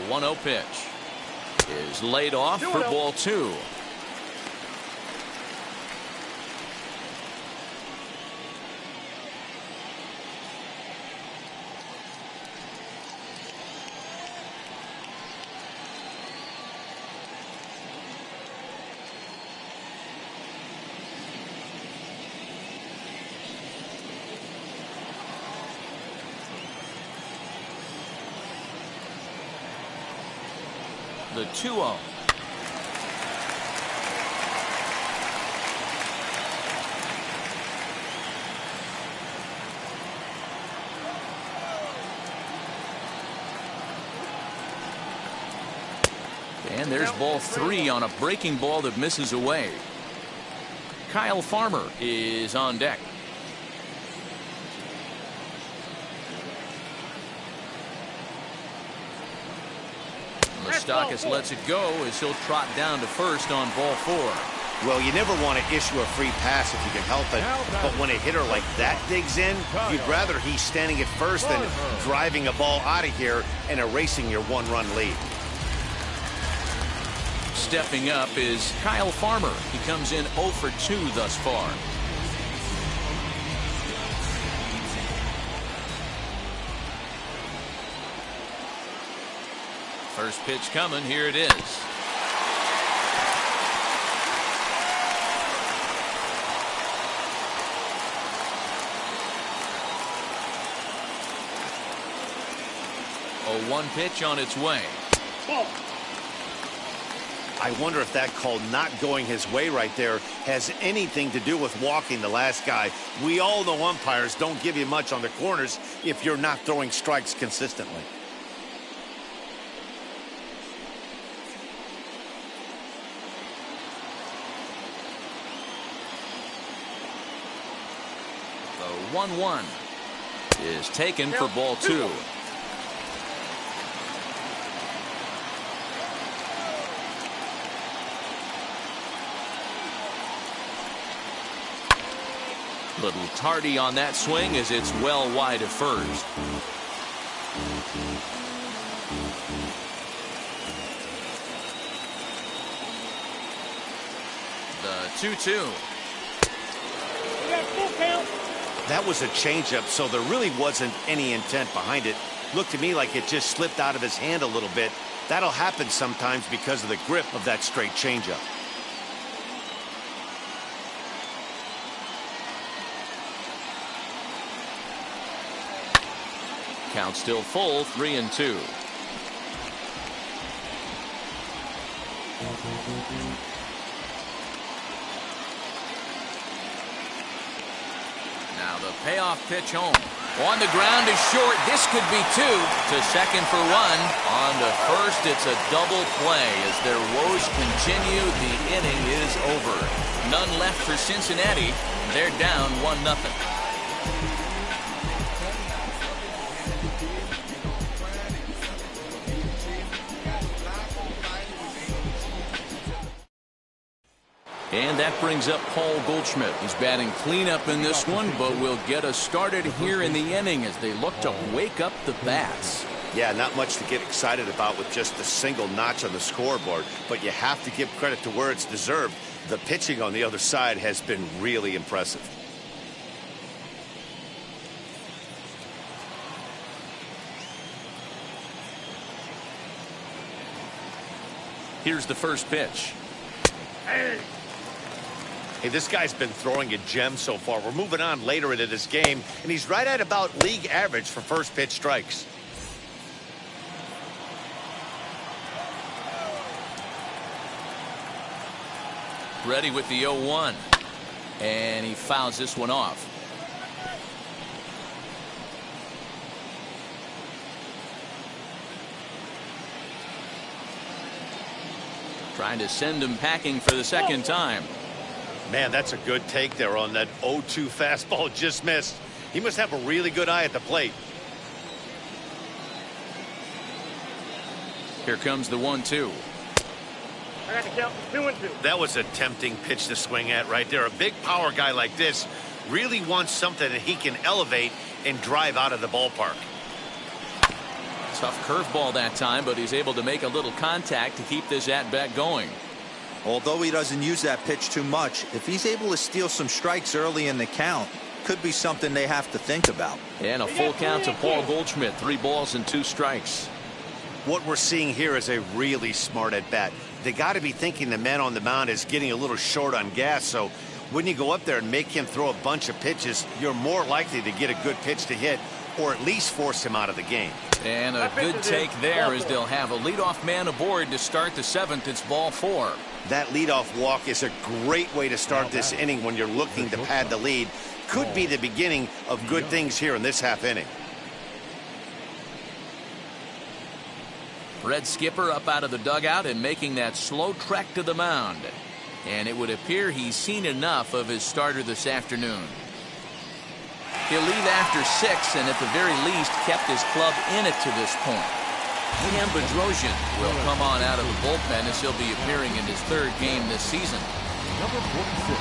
The 1-0 pitch is laid off for ball 2. The 2-0. And there's ball 3 on a breaking ball that misses away. Kyle Farmer is on deck. Moustakas lets it go as he'll trot down to first on ball 4. Well, you never want to issue a free pass if you can help it, but when a hitter like that digs in, you'd rather he's standing at first than driving a ball out of here and erasing your 1-run lead. Stepping up is Kyle Farmer. He comes in 0 for 2 thus far. First pitch coming. Here it is. A 1 pitch on its way. I wonder if that call not going his way right there has anything to do with walking the last guy. We all know umpires don't give you much on the corners if you're not throwing strikes consistently. The 1-1 is taken for ball 2. Little tardy on that swing as it's well wide of first. The 2-2. That was a changeup, so there really wasn't any intent behind it. Looked to me like it just slipped out of his hand a little bit. That'll happen sometimes because of the grip of that straight changeup. Count still full, 3-2. Now the payoff pitch home. On the ground is short. This could be 2. To second for 1. On to first, it's a double play. As their woes continue, the inning is over. None left for Cincinnati. They're down 1-0. And that brings up Paul Goldschmidt. He's batting cleanup in this one, but will get us started here in the inning as they look to wake up the bats. Yeah, not much to get excited about with just a single notch on the scoreboard, but you have to give credit to where it's deserved. The pitching on the other side has been really impressive. Hey. Hey, this guy's been throwing a gem so far. We're moving on later into this game, and he's right at about league average for first pitch strikes. Ready with the 0-1. And he fouls this one off. Trying to send him packing for the second time. Man, that's a good take there on that 0-2 fastball. Just missed. He must have a really good eye at the plate. Here comes the 1-2. I got to count 2-2. That was a tempting pitch to swing at right there. A big power guy like this really wants something that he can elevate and drive out of the ballpark. Tough curveball that time, but he's able to make a little contact to keep this at-bat going. Although he doesn't use that pitch too much, if he's able to steal some strikes early in the count, could be something they have to think about. And a full count to Paul Goldschmidt. 3 balls and 2 strikes. What we're seeing here is a really smart at-bat. They got to be thinking the man on the mound is getting a little short on gas, so when you go up there and make him throw a bunch of pitches, you're more likely to get a good pitch to hit or at least force him out of the game. And a good take there as they'll have a leadoff man aboard to start the 7th. It's ball 4. That leadoff walk is a great way to start this inning when you're looking to pad the lead. Could be the beginning of good things here in this half inning. Red Skipper up out of the dugout and making that slow trek to the mound. And it would appear he's seen enough of his starter this afternoon. He'll leave after 6 and at the very least kept his club in it to this point. Cam Bedrosian will come on out of the bullpen as he'll be appearing in his 3rd game this season. Number 46.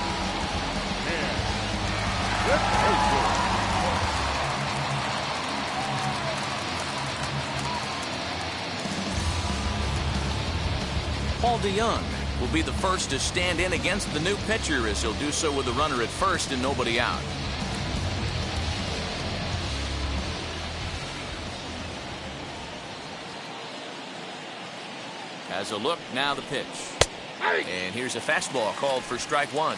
Paul DeYoung will be the first to stand in against the new pitcher as he'll do so with a runner at first and nobody out. Has a look, now the pitch. And here's a fastball called for strike 1.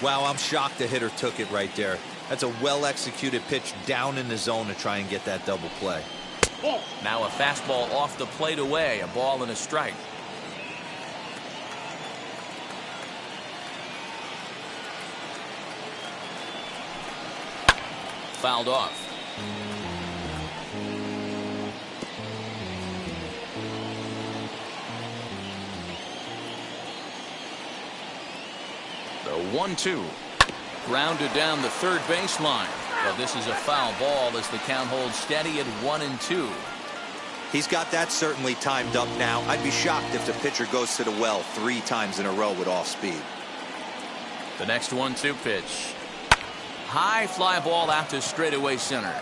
Wow, I'm shocked the hitter took it right there. That's a well-executed pitch down in the zone to try and get that double play. Now a fastball off the plate away, a ball and a strike. Fouled off. The 1-2. Grounded down the 3rd baseline. But this is a foul ball as the count holds steady at 1-2. He's got that certainly timed up now. I'd be shocked if the pitcher goes to the well 3 times in a row with off speed. The next 1-2 pitch. High fly ball out to straightaway center.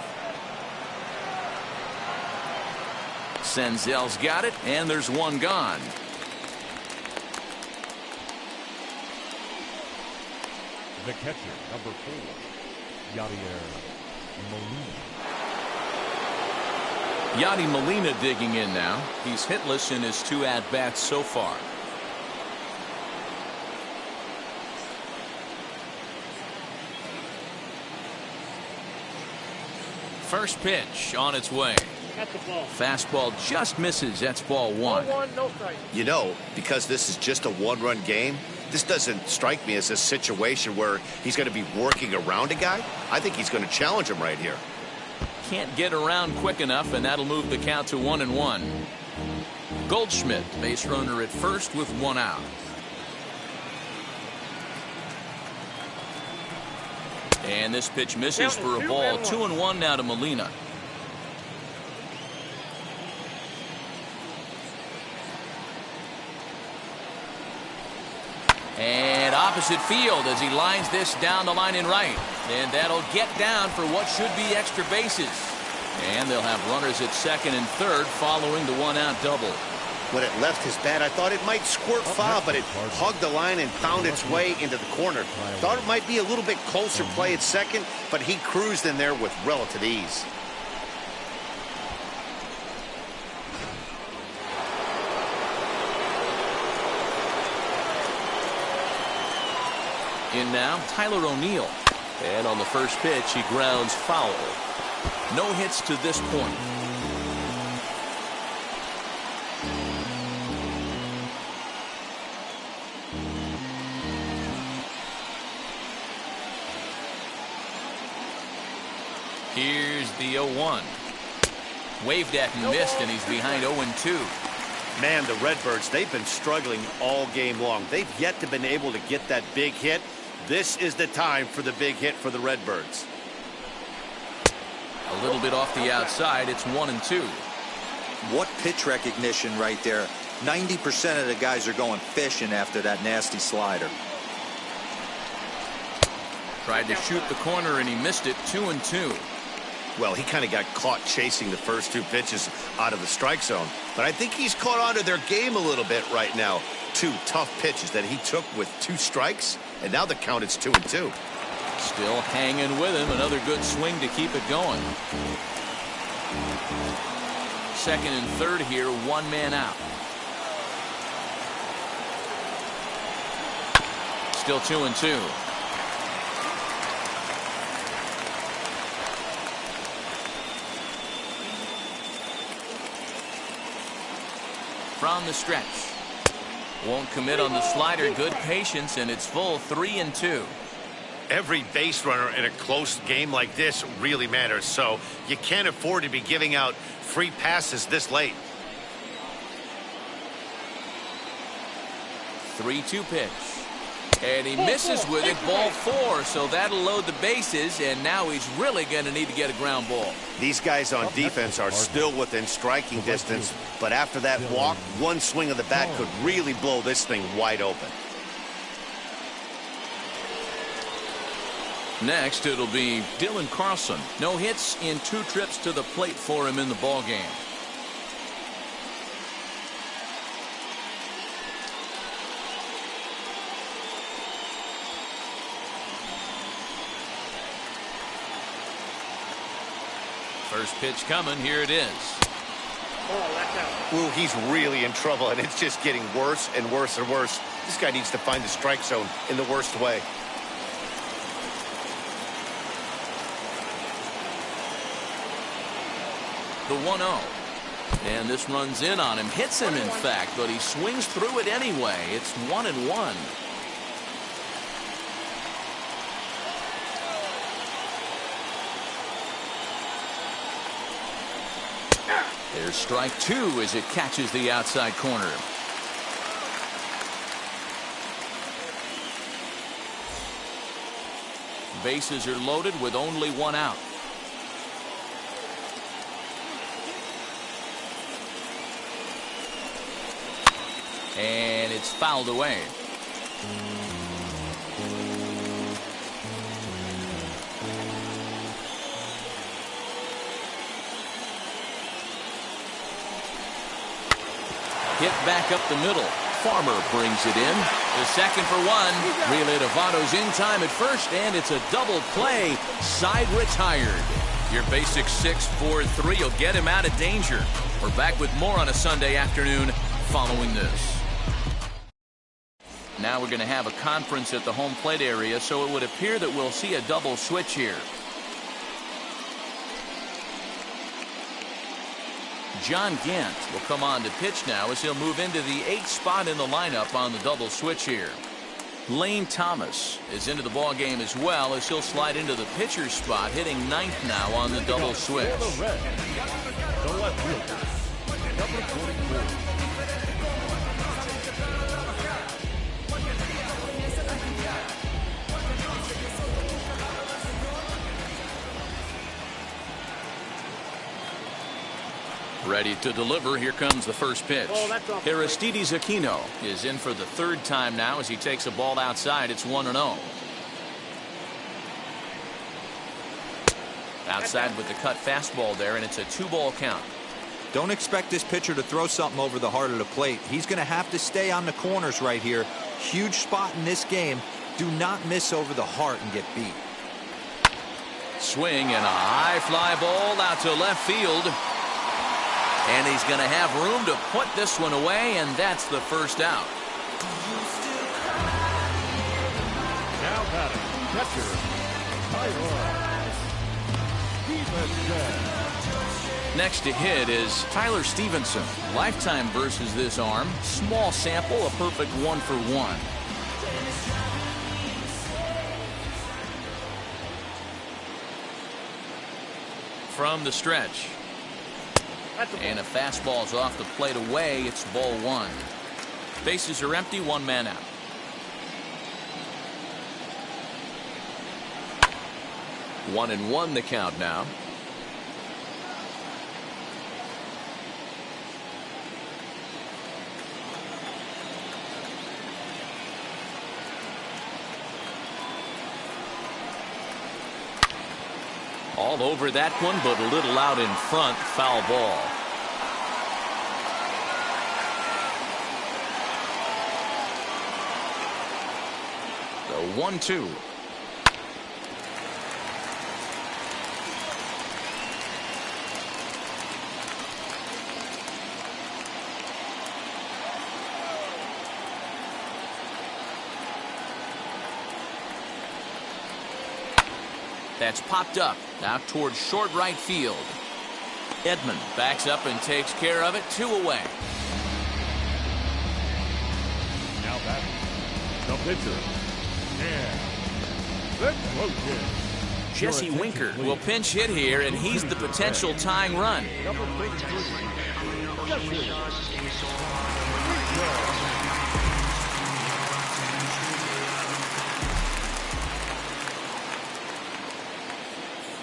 Senzel's got it, and there's one gone. The catcher, number 4, Yadier Molina. Yadi Molina digging in now. He's hitless in his 2 at-bats so far. First pitch on its way. That's the ball. Fastball just misses. That's ball 1. 1-1, no strike. You know, because this is just a 1-run game, this doesn't strike me as a situation where he's going to be working around a guy. I think he's going to challenge him right here. Can't get around quick enough, and that'll move the count to 1-1. Goldschmidt, base runner at first with 1 out. And this pitch misses for a ball. 2-1 now to Molina. And opposite field as he lines this down the line in right. And that'll get down for what should be extra bases. And they'll have runners at 2nd and 3rd following the 1-out double. When it left his bat, I thought it might squirt foul, but it hugged the line and found its way into the corner. Thought it might be a little bit closer play at 2nd, but he cruised in there with relative ease. In now, Tyler O'Neill. And on the first pitch, he grounds foul. No hits to this point. Here's the 0-1. Waved at and missed, and he's behind 0-2. Man, the Redbirds, they've been struggling all game long. They've yet to been able to get that big hit. This is the time for the big hit for the Redbirds. A little bit off the outside. It's 1-2. What pitch recognition right there. 90% of the guys are going fishing after that nasty slider. Tried to shoot the corner, and he missed it. 2-2. Well, he kind of got caught chasing the first two pitches out of the strike zone. But I think he's caught on to their game a little bit right now. Two tough pitches that he took with 2 strikes, and now the count is 2-2. Still hanging with him. Another good swing to keep it going. Second and third here, 1 man out. Still 2-2. From the stretch. Won't commit on the slider. Good patience, and it's full 3-2. Every base runner in a close game like this really matters, so you can't afford to be giving out free passes this late. 3-2 pitch. And he misses with it. Ball 4, so that'll load the bases, and now he's really going to need to get a ground ball. These guys on defense are still within striking distance, but after that walk, one swing of the bat could really blow this thing wide open. Next, it'll be Dylan Carlson. No hits in 2 trips to the plate for him in the ballgame. First pitch coming. Here it is. Ooh, he's really in trouble, and it's just getting worse and worse and worse. This guy needs to find the strike zone in the worst way. The 1-0. And this runs in on him. Hits him, in fact, but he swings through it anyway. It's 1-1. There's strike 2 as it catches the outside corner. Bases are loaded with only 1 out. And it's fouled away. Hit back up the middle. Farmer brings it in. The second for 1. Relay to Votto's in time at first, and it's a double play. Side retired. Your basic 6-4-3 will get him out of danger. We're back with more on a Sunday afternoon following this. Now we're going to have a conference at the home plate area, so it would appear that we'll see a double switch here. John Gant will come on to pitch now as he'll move into the 8th spot in the lineup on the double switch here. Lane Thomas is into the ball game as well as he'll slide into the pitcher's spot, hitting 9th now on the double switch. The left fielder, number 44. Ready to deliver. Here comes the first pitch. Aristides Aquino is in for the 3rd time now as he takes a ball outside. It's 1-0. Outside with the cut fastball there, and it's a 2-ball count. Don't expect this pitcher to throw something over the heart of the plate. He's going to have to stay on the corners right here. Huge spot in this game. Do not miss over the heart and get beat. Swing and a high fly ball out to left field. And he's going to have room to put this one away, and that's the first out. Now catcher, Tyler Stevenson. Next to hit is Tyler Stevenson. Lifetime versus this arm. Small sample, a perfect 1-for-1. From the stretch. And a fastball's off the plate away. It's ball 1. Bases are empty, 1 man out. One and one the count now. All over that one, but a little out in front. Foul ball. The 1-2. That's popped up out towards short right field. Edman backs up and takes care of it. 2 away. Now batting, the pitcher, and the closer. Jesse Winker will pinch hit here, and he's the potential tying run. Number 33, Jesse Winker.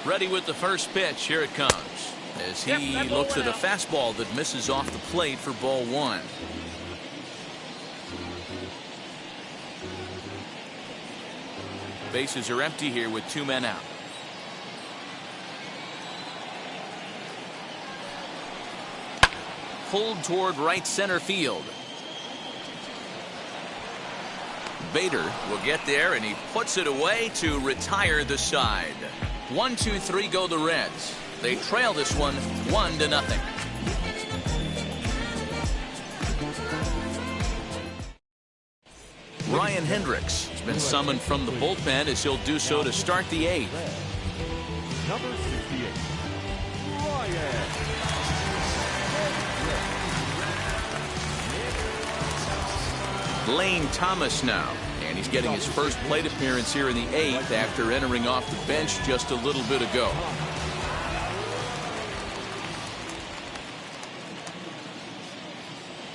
Ready with the first pitch. Here it comes. As he looks at a fastball that misses off the plate for ball 1. Bases are empty here with 2 men out. Pulled toward right center field. Bader will get there, and he puts it away to retire the side. 1-2-3 go the Reds. They trail this one 1-0. Ryan Hendricks has been summoned from the bullpen as he'll do so to start the 8th. Number 68, Ryan. Lane Thomas now. And he's getting his first plate appearance here in the 8th after entering off the bench just a little bit ago.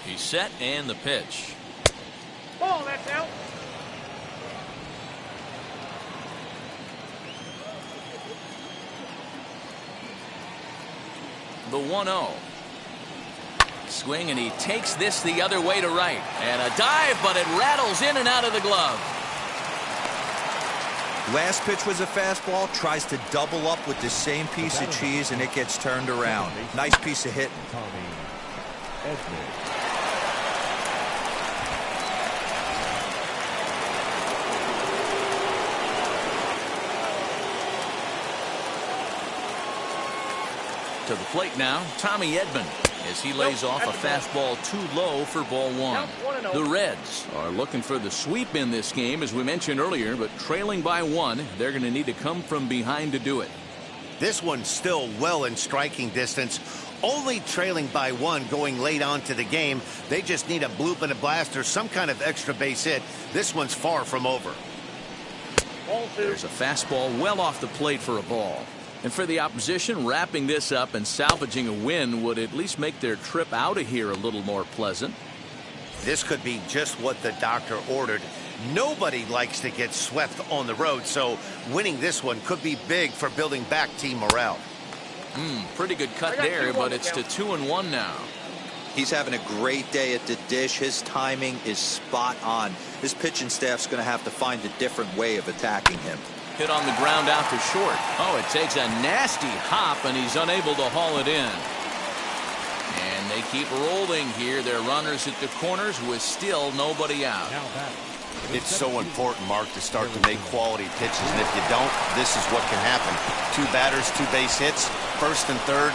He's set, and the pitch. Ball, that's out. The 1-0. Swing, and he takes this the other way to right. And a dive, but it rattles in and out of the glove. Last pitch was a fastball. Tries to double up with the same piece of cheese, and it gets turned around. Nice piece of hitting. To the plate now, Tommy Edman, as he lays off a fastball too low for ball 1. The Reds are looking for the sweep in this game, as we mentioned earlier, but trailing by 1, they're going to need to come from behind to do it. This one's still well in striking distance. Only trailing by 1 going late on to the game. They just need a bloop and a blast or some kind of extra base hit. This one's far from over. There's a fastball well off the plate for a ball. And for the opposition, wrapping this up and salvaging a win would at least make their trip out of here a little more pleasant. This could be just what the doctor ordered. Nobody likes to get swept on the road, so winning this one could be big for building back team morale. Pretty good cut there, but it's to 2-1 now. He's having a great day at the dish. His timing is spot on. His pitching staff's going to have to find a different way of attacking him. Hit on the ground out to short. Oh, it takes a nasty hop, and he's unable to haul it in. And they keep rolling here. They're runners at the corners with still nobody out. Now batting, It's so important, Mark, to start to make quality pitches, and if you don't, this is what can happen. 2 batters, 2 base hits, first and third,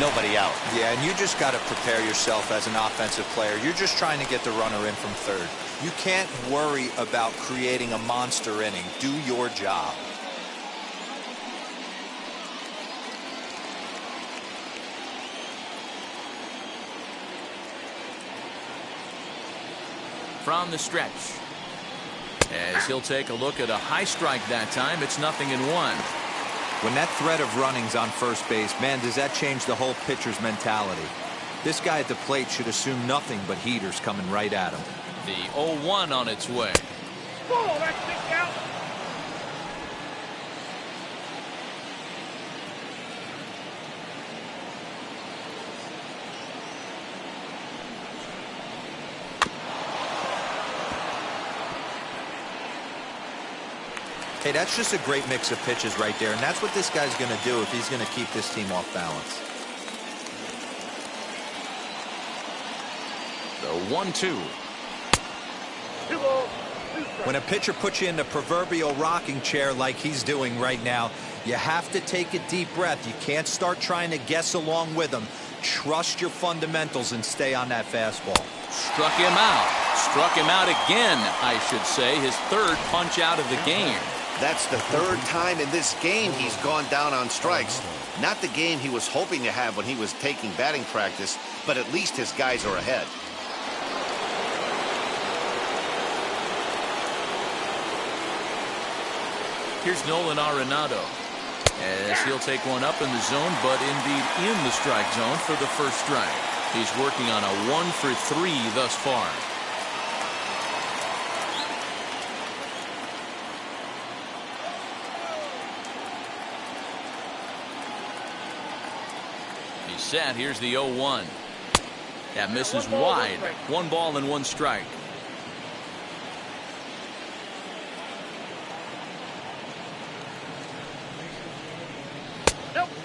nobody out. Yeah, and you just got to prepare yourself as an offensive player. You're just trying to get the runner in from third. You can't worry about creating a monster inning. Do your job. From the stretch, as he'll take a look at a high strike that time. It's 0-1. When that threat of running's on first base, man, does that change the whole pitcher's mentality. This guy at the plate should assume nothing but heaters coming right at him. The 0-1 on its way. Whoa, that's big count. Hey, that's just a great mix of pitches right there, and that's what this guy's going to do if he's going to keep this team off balance. The 1-2. When a pitcher puts you in the proverbial rocking chair like he's doing right now, you have to take a deep breath. You can't start trying to guess along with him. Trust your fundamentals and stay on that fastball. Struck him out. Struck him out again, I should say. His 3rd punch out of the game. That's the 3rd time in this game he's gone down on strikes. Not the game he was hoping to have when he was taking batting practice, but at least his guys are ahead. Here's Nolan Arenado, as he'll take one up in the zone, but indeed in the strike zone for the first strike. He's working on a 1-for-3 thus far. He's set. Here's the 0-1. That misses wide. 1 ball and 1 strike.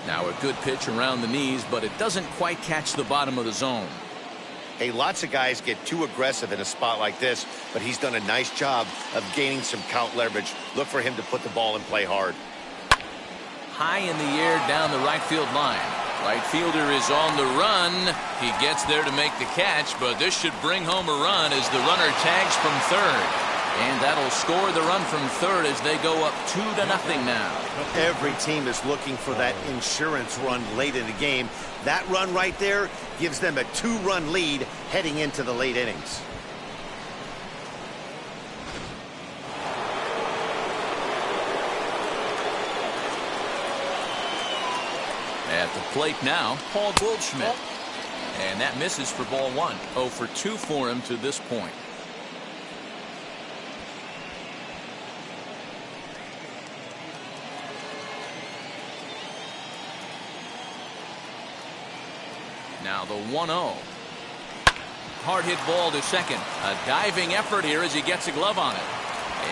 Now a good pitch around the knees, but it doesn't quite catch the bottom of the zone. Hey, lots of guys get too aggressive in a spot like this, but he's done a nice job of gaining some count leverage. Look for him to put the ball in play hard. High in the air down the right field line. Right fielder is on the run. He gets there to make the catch, but this should bring home a run as the runner tags from third. And that'll score the run from third as they go up 2-0 now. Every team is looking for that insurance run late in the game. That run right there gives them a 2-run lead heading into the late innings. At the plate now, Paul Goldschmidt. And that misses for ball 1. 0-for-2 for him to this point. Now the 1-0. Hard hit ball to second. A diving effort here as he gets a glove on it.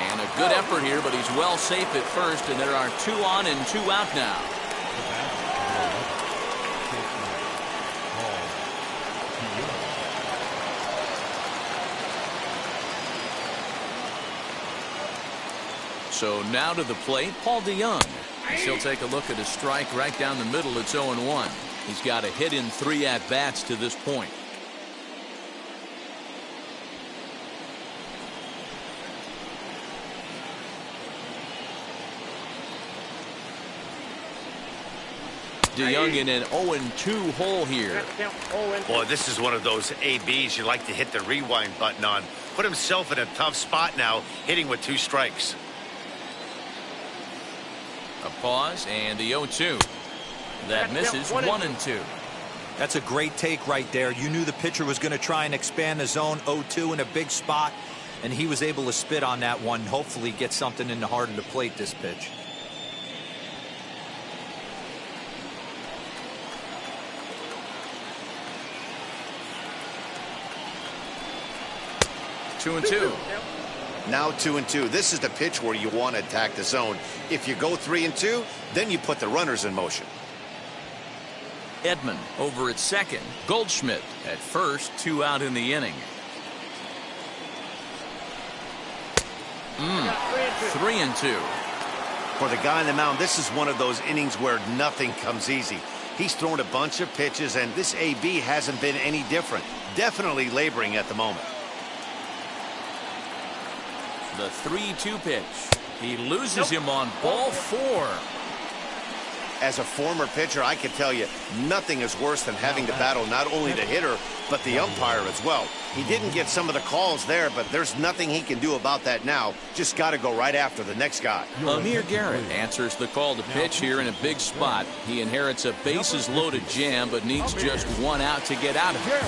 And a good effort here, but he's well safe at first, and there are 2 on and 2 out now. So now to the plate, Paul DeYoung. He'll take a look at a strike right down the middle. It's 0-1. He's got a hit in 3 at-bats to this point. DeYoung in an 0-2 hole here. Boy, this is one of those ABs you like to hit the rewind button on. Put himself in a tough spot now, hitting with 2 strikes. A pause and the 0-2. That misses 1-2. That's a great take right there. You knew the pitcher was going to try and expand the zone. 0-2 in a big spot, and he was able to spit on that one. Hopefully get something in the heart of the plate this pitch. Two and two. Now 2-2. This is the pitch where you want to attack the zone. If you go 3-2, then you put the runners in motion. Edman over at second. Goldschmidt at first. 2 out in the inning. 3-2. For the guy on the mound, this is one of those innings where nothing comes easy. He's thrown a bunch of pitches, and this AB hasn't been any different. Definitely laboring at the moment. The 3-2 pitch. He loses him on ball 4. As a former pitcher, I can tell you, nothing is worse than having to battle not only the hitter, but the umpire as well. He didn't get some of the calls there, but there's nothing he can do about that now. Just got to go right after the next guy. Amir Garrett answers the call to pitch here in a big spot. He inherits a bases-loaded jam, but needs just one out to get out of it.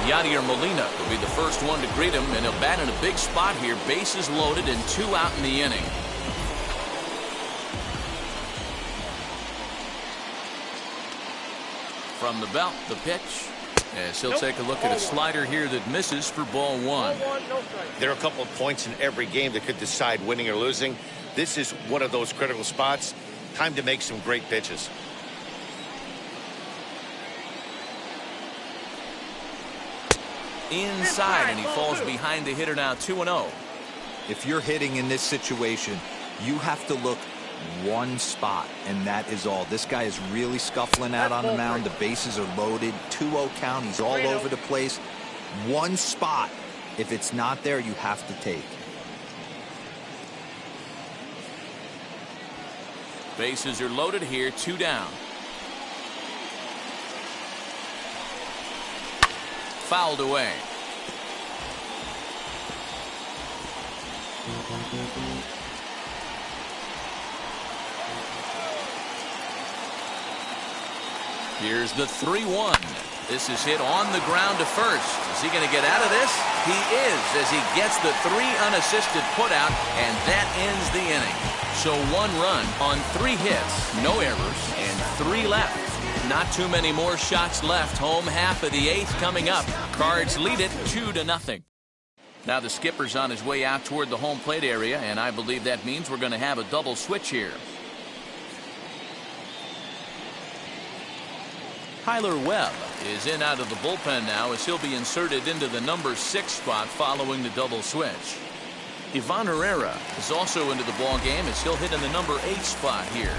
Yadier Molina will be the first one to greet him, and he'll bat in a big spot here. Bases loaded and 2 out in the inning. From the belt, the pitch. As he'll take a look at a slider here that misses for ball 1. There are a couple of points in every game that could decide winning or losing. This is one of those critical spots. Time to make some great pitches. Inside, and he falls behind the hitter now, 2-0. If you're hitting in this situation, you have to look one spot, and that is all. This guy is really scuffling out on the mound. The bases are loaded. 2-0 count. He's all over the place. One spot. If it's not there, you have to take. Bases are loaded here, 2 down. Fouled away. Here's the 3-1. This is hit on the ground to first. Is he going to get out of this? He is, as he gets the 3 unassisted putout, and that ends the inning. So 1 run on 3 hits, no errors, and 3 left. Not too many more shots left. Home half of the 8th coming up. Cards lead it 2-0. Now the skipper's on his way out toward the home plate area, and I believe that means we're going to have a double switch here. Tyler Webb is in out of the bullpen now, as he'll be inserted into the number 6 spot following the double switch. Ivan Herrera is also into the ball game, as he'll hit in the number 8 spot here.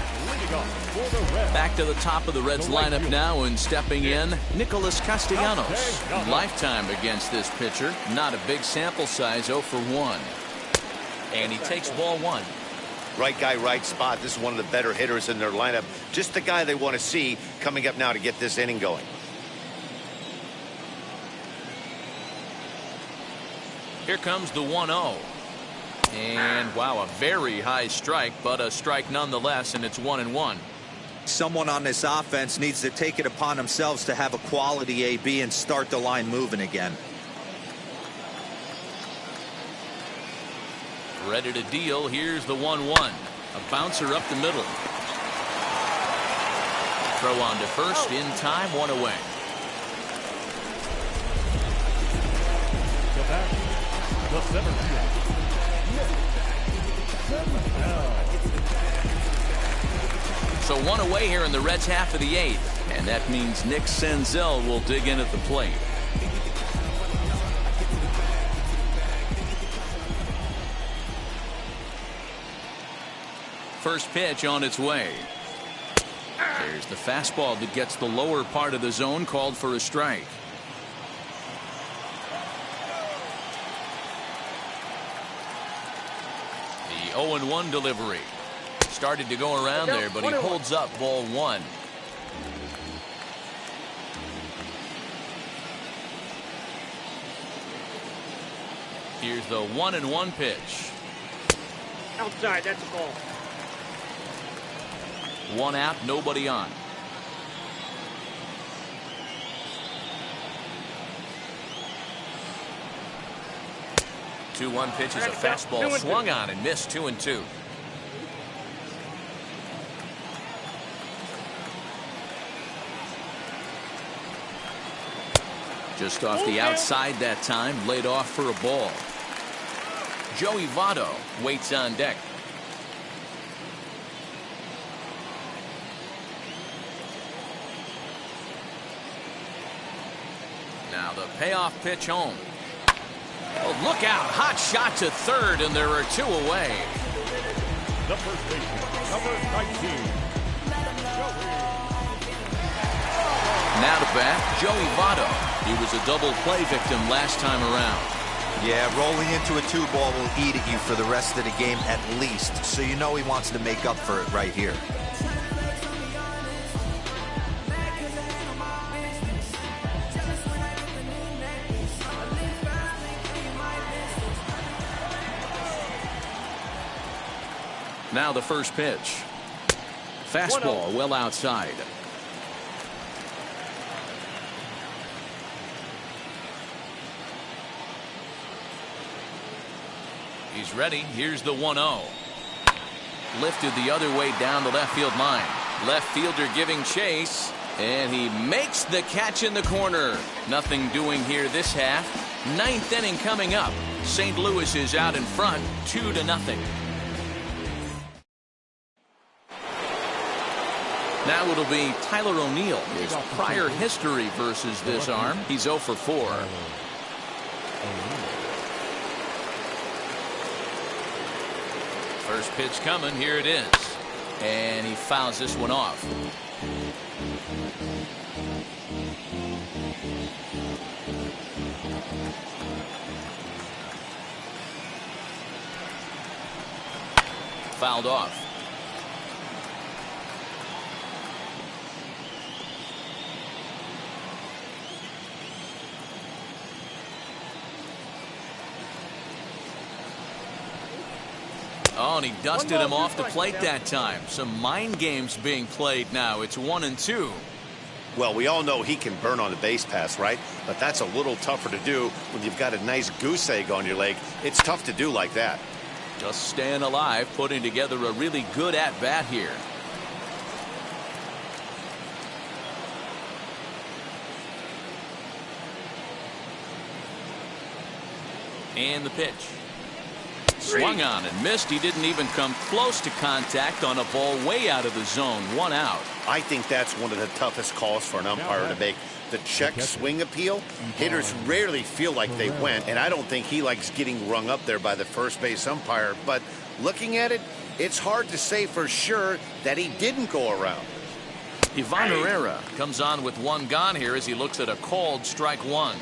Back to the top of the Reds lineup now, and stepping in, Nicholas Castellanos. Lifetime against this pitcher. Not a big sample size, 0 for 1. And he takes ball 1. Right guy, right spot. This is one of the better hitters in their lineup. Just the guy they want to see coming up now to get this inning going. Here comes the 1-0. And wow, a very high strike, but a strike nonetheless, and it's 1-1. Someone on this offense needs to take it upon themselves to have a quality AB and start the line moving again. Ready to deal. Here's the 1-1. A bouncer up the middle. Throw on to first in time, 1 away. The center field. So 1 away here in the Reds half of the 8th, and that means Nick Senzel will dig in at the plate. First pitch on its way. There's the fastball that gets the lower part of the zone, called for a strike. The 0-1 delivery. Started to go around there, but he holds up ball 1. Here's the 1-1 pitch. Outside, that's a ball. 1 out, nobody on. The 2-1 pitch is a fastball swung on and missed. 2-2. Just off the outside that time, laid off for a ball. Joey Votto waits on deck. payoff pitch home. Oh, look out. Hot shot to third, and there are 2 away. The first baseman, number 19. Now to bat, Joey Votto. He was a double play victim last time around. Yeah, rolling into a 2-ball will eat at you for the rest of the game at least, so you know he wants to make up for it right here. Now the first pitch. Fastball well outside. He's ready. Here's the 1-0. Lifted the other way down the left field line. Left fielder giving chase. And he makes the catch in the corner. Nothing doing here this half. 9th inning coming up. St. Louis is out in front, 2-0. Now it'll be Tyler O'Neill. His prior history versus this arm. He's 0 for 4. First pitch coming. Here it is. And he fouls this one off. Fouled off. Oh, and he dusted him off the plate that time. Some mind games being played now. It's 1-2. Well, we all know he can burn on the base pass, right? But that's a little tougher to do when you've got a nice goose egg on your leg. It's tough to do like that. Just staying alive, putting together a really good at-bat here. And the pitch. Swung on and missed. He didn't even come close to contact on a ball way out of the zone. 1 out. I think that's one of the toughest calls for an umpire to make. The check swing appeal. Hitters rarely feel like they went, and I don't think he likes getting rung up there by the first base umpire. But looking at it, it's hard to say for sure that he didn't go around. Ivan Herrera comes on with 1 gone here as he looks at a called strike 1.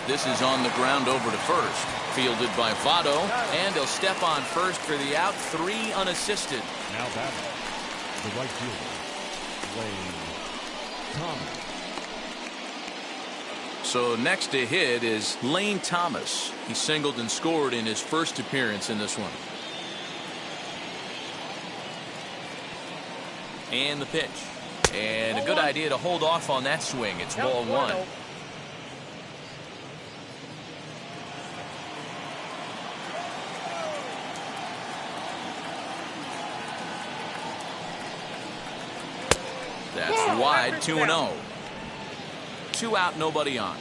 This is on the ground over to first. Fielded by Votto, and he'll step on first for the out. 3 unassisted. Now batting, the right fielder, Lane Thomas. So next to hit is Lane Thomas. He singled and scored in his first appearance in this one. And the pitch. And a good idea to hold off on that swing. It's ball 1. That's wide. 2-0. 2 out, nobody on.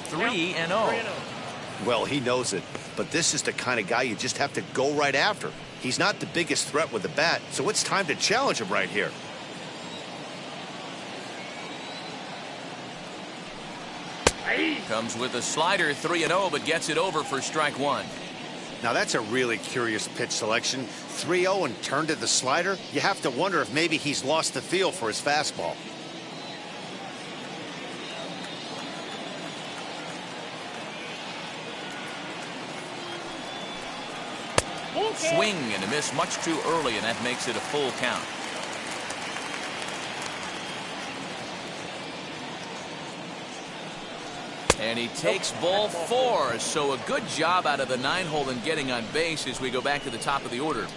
Three and 0. Well, he knows it, but this is the kind of guy you just have to go right after. He's not the biggest threat with the bat, so it's time to challenge him right here. Comes with a slider. 3-0, but gets it over for strike 1. Now that's a really curious pitch selection. 3-0 and turned to the slider. You have to wonder if maybe he's lost the feel for his fastball. Swing and a miss much too early, and that makes it a full count. And he takes ball 4. So a good job out of the 9-hole in getting on base as we go back to the top of the order.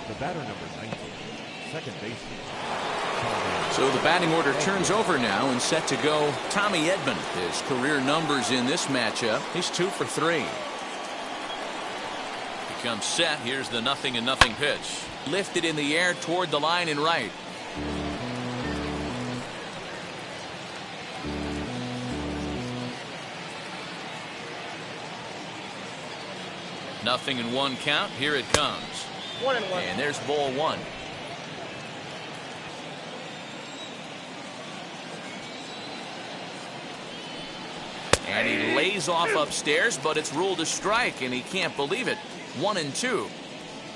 The batter number 19, second baseman. So the batting order turns over now and set to go Tommy Edman. His career numbers in this matchup. He's 2 for 3. He comes set. Here's the 0-0 pitch. Lifted in the air toward the line and right. 0-1 count. Here it comes. 1-1. And there's ball one. And he lays off upstairs, but it's ruled a strike, and he can't believe it. 1-2.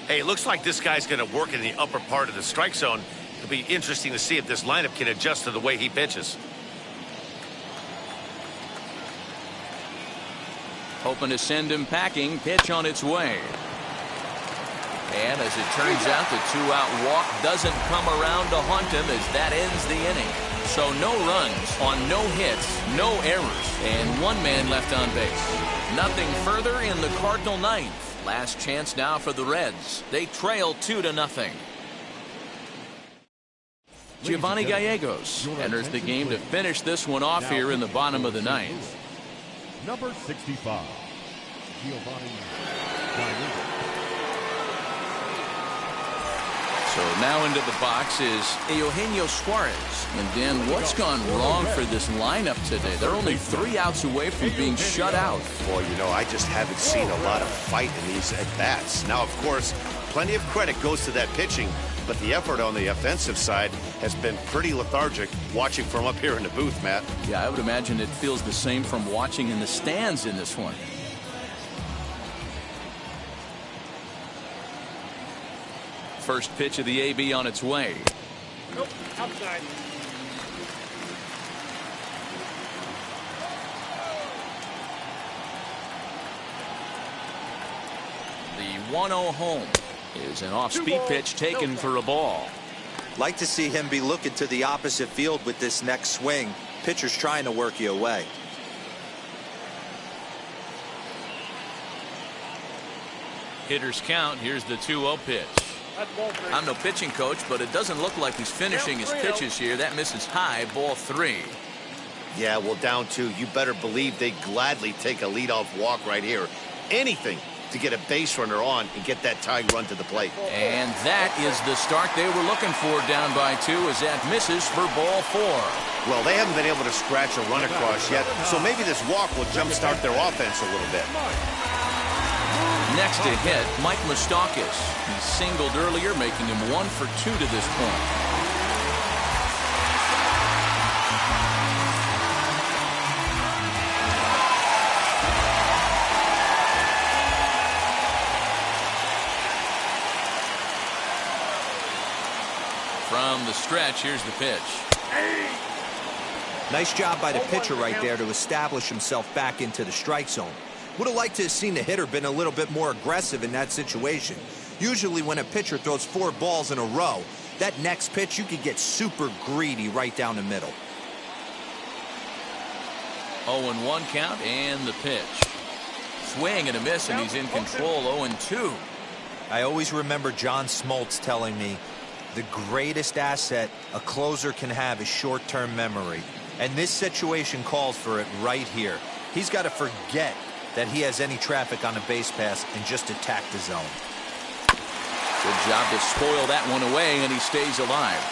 Hey, it looks like this guy's going to work in the upper part of the strike zone. It'll be interesting to see if this lineup can adjust to the way he pitches. Hoping to send him packing. Pitch on its way. And as it turns out, the two-out walk doesn't come around to haunt him as that ends the inning. So no runs on no hits, no errors, and one man left on base. Nothing further in the Cardinal ninth. Last chance now for the Reds. They trail 2-0. Giovanni Gallegos enters the game to finish this one off here in the bottom of the ninth. Number 65, Giovanni Gallegos. So now into the box is Eugenio Suarez. And Dan, what's gone wrong for this lineup today? They're only 3 outs away from being shut out. Boy, you know, I just haven't seen a lot of fight in these at-bats. Now, of course, plenty of credit goes to that pitching, but the effort on the offensive side has been pretty lethargic watching from up here in the booth, Matt. Yeah, I would imagine it feels the same from watching in the stands in this one. First pitch of the AB on its way. Nope, outside. The 1-0 home is an off-speed pitch taken for a ball. Like to see him be looking to the opposite field with this next swing. Pitcher's trying to work you away. Hitters count. Here's the 2-0 pitch. I'm no pitching coach, but it doesn't look like he's finishing his pitches here. That misses high, ball 3. Yeah, well, down 2. You better believe they gladly take a leadoff walk right here. Anything to get a base runner on and get that tying run to the plate. And that is the start they were looking for, down by 2, as that misses for ball 4. Well, they haven't been able to scratch a run across yet, so maybe this walk will jumpstart their offense a little bit. Next to hit, Mike Moustakas. He singled earlier, making him 1 for 2 to this point. From the stretch, here's the pitch. Nice job by the pitcher right there to establish himself back into the strike zone. Would have liked to have seen the hitter been a little bit more aggressive in that situation. Usually when a pitcher throws 4 balls in a row, that next pitch you could get super greedy right down the middle. 0-1 count and the pitch. Swing and a miss, and he's in control. 0-2. I always remember John Smoltz telling me the greatest asset a closer can have is short-term memory. And this situation calls for it right here. He's got to forget that he has any traffic on a base pass and just attack the zone. Good job to spoil that one away, and he stays alive.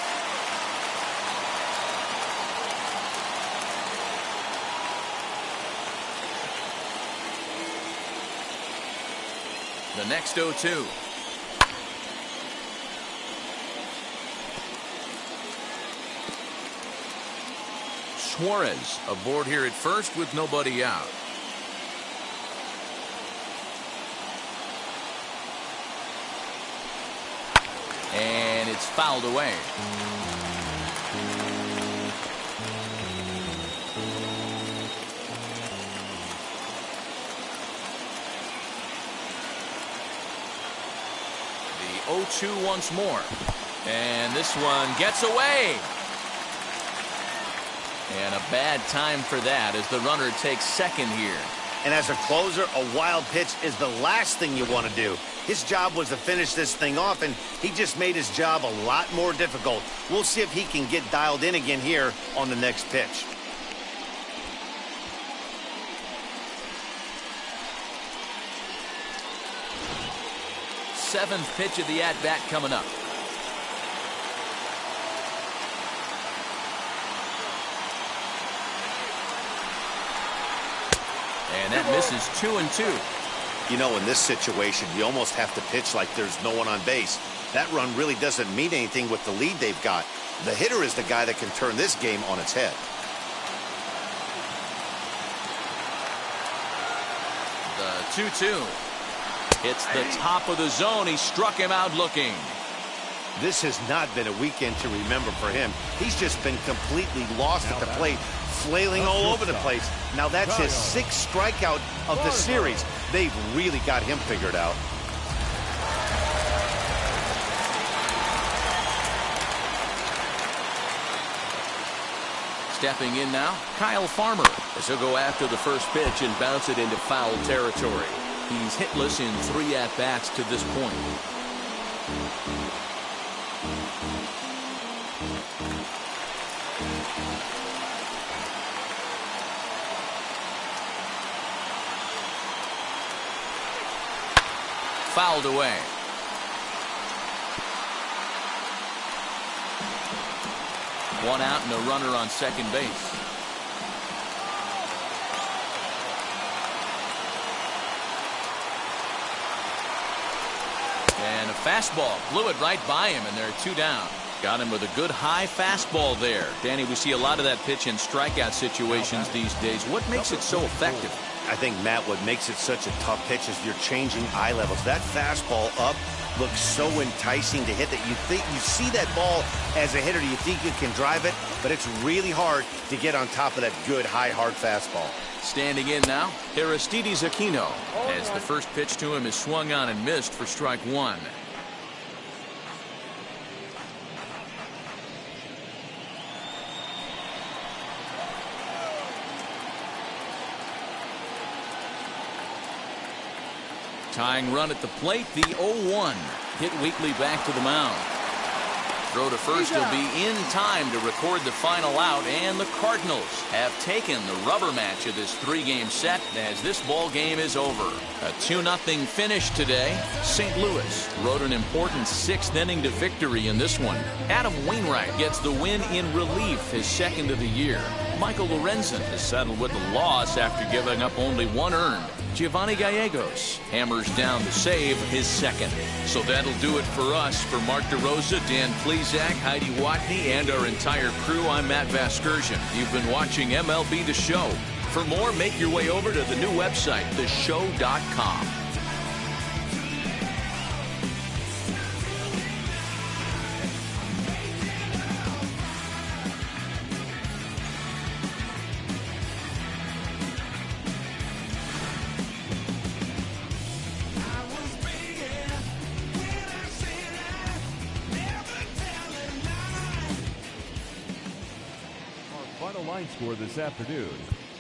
The next 0-2. Suarez aboard here at first with nobody out. And it's fouled away. The 0-2 once more. And this one gets away. And a bad time for that as the runner takes second here. And as a closer, a wild pitch is the last thing you want to do. His job was to finish this thing off, and he just made his job a lot more difficult. We'll see if he can get dialed in again here on the next pitch. Seventh pitch of the at-bat coming up. And that misses 2-2. You know, in this situation, you almost have to pitch like there's no one on base. That run really doesn't mean anything with the lead they've got. The hitter is the guy that can turn this game on its head. The 2-2. Hits the top of the zone. He struck him out looking. This has not been a weekend to remember for him. He's just been completely lost at the plate, flailing all over the place. Now that's his 6th strikeout of the series. They've really got him figured out. Stepping in now, Kyle Farmer, as he'll go after the first pitch and bounce it into foul territory. He's hitless in 3 at-bats to this point. Fouled away. One out and a runner on second base. And a fastball blew it right by him, and they're 2 down. Got him with a good high fastball there. Danny, we see a lot of that pitch in strikeout situations these days. What makes it so effective? I think, Matt, what makes it such a tough pitch is you're changing eye levels. That fastball up looks so enticing to hit that you think you see that ball as a hitter. You think you can drive it, but it's really hard to get on top of that good high hard fastball. Standing in now, Aristides Aquino, as the first pitch to him is swung on and missed for strike 1. Tying run at the plate, the 0-1. Hit weakly back to the mound. Throw to first will be in time to record the final out, and the Cardinals have taken the rubber match of this 3-game set as this ball game is over. A 2-0 finish today. St. Louis rode an important 6th inning to victory in this one. Adam Wainwright gets the win in relief, his 2nd of the year. Michael Lorenzen is settled with the loss after giving up only 1 earned. Giovanni Gallegos hammers down the save, his 2nd. So that'll do it for us. For Mark DeRosa, Dan Plezak, Heidi Watney, and our entire crew, I'm Matt Vasgersian. You've been watching MLB The Show. For more, make your way over to the new website, theshow.com. Line score this afternoon.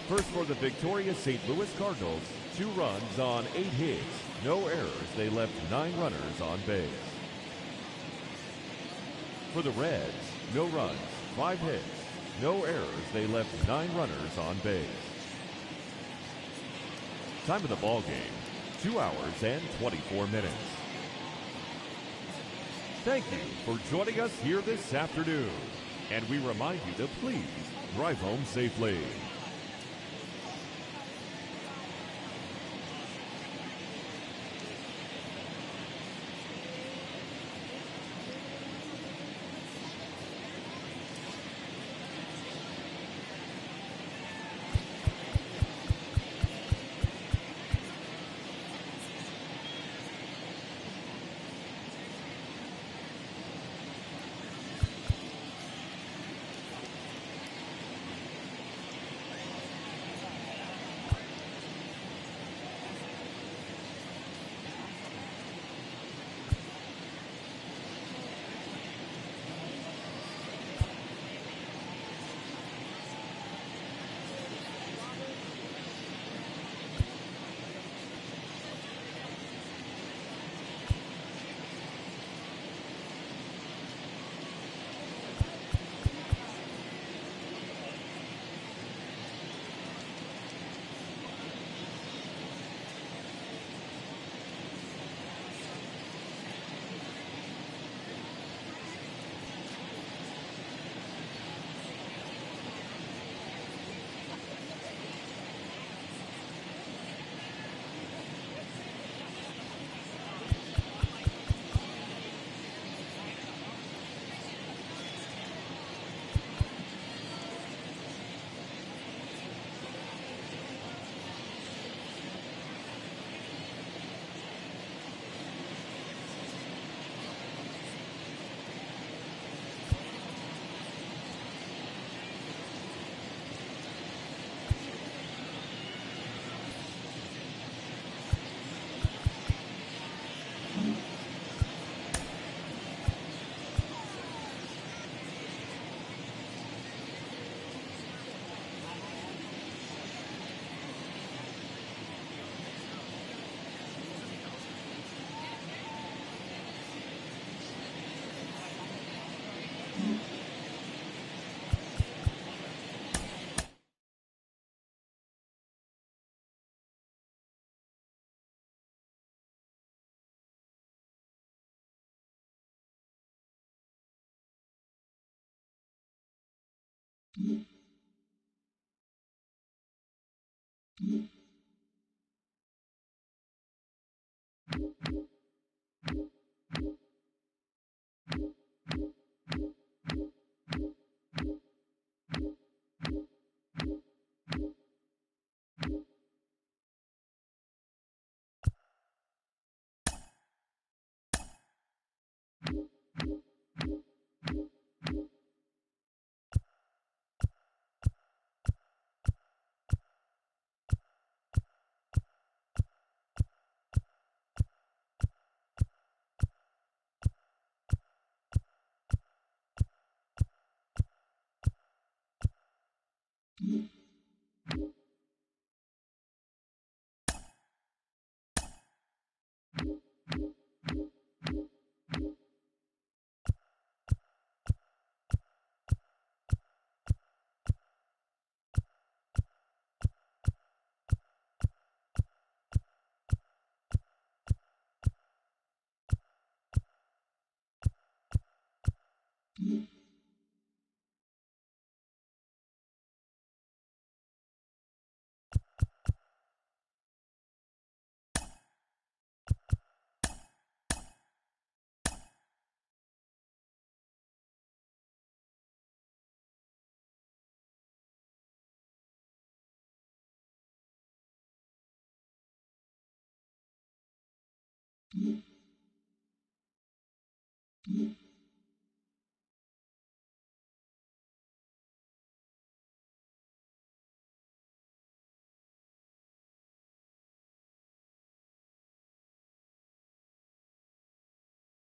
First for the victorious St. Louis Cardinals, 2 runs on 8 hits. No errors. They left 9 runners on base. For the Reds, no runs, 5 hits. No errors. They left 9 runners on base. Time of the ball game, 2 hours and 24 minutes. Thank you for joining us here this afternoon. And we remind you to please drive home safely. Mm-hmm.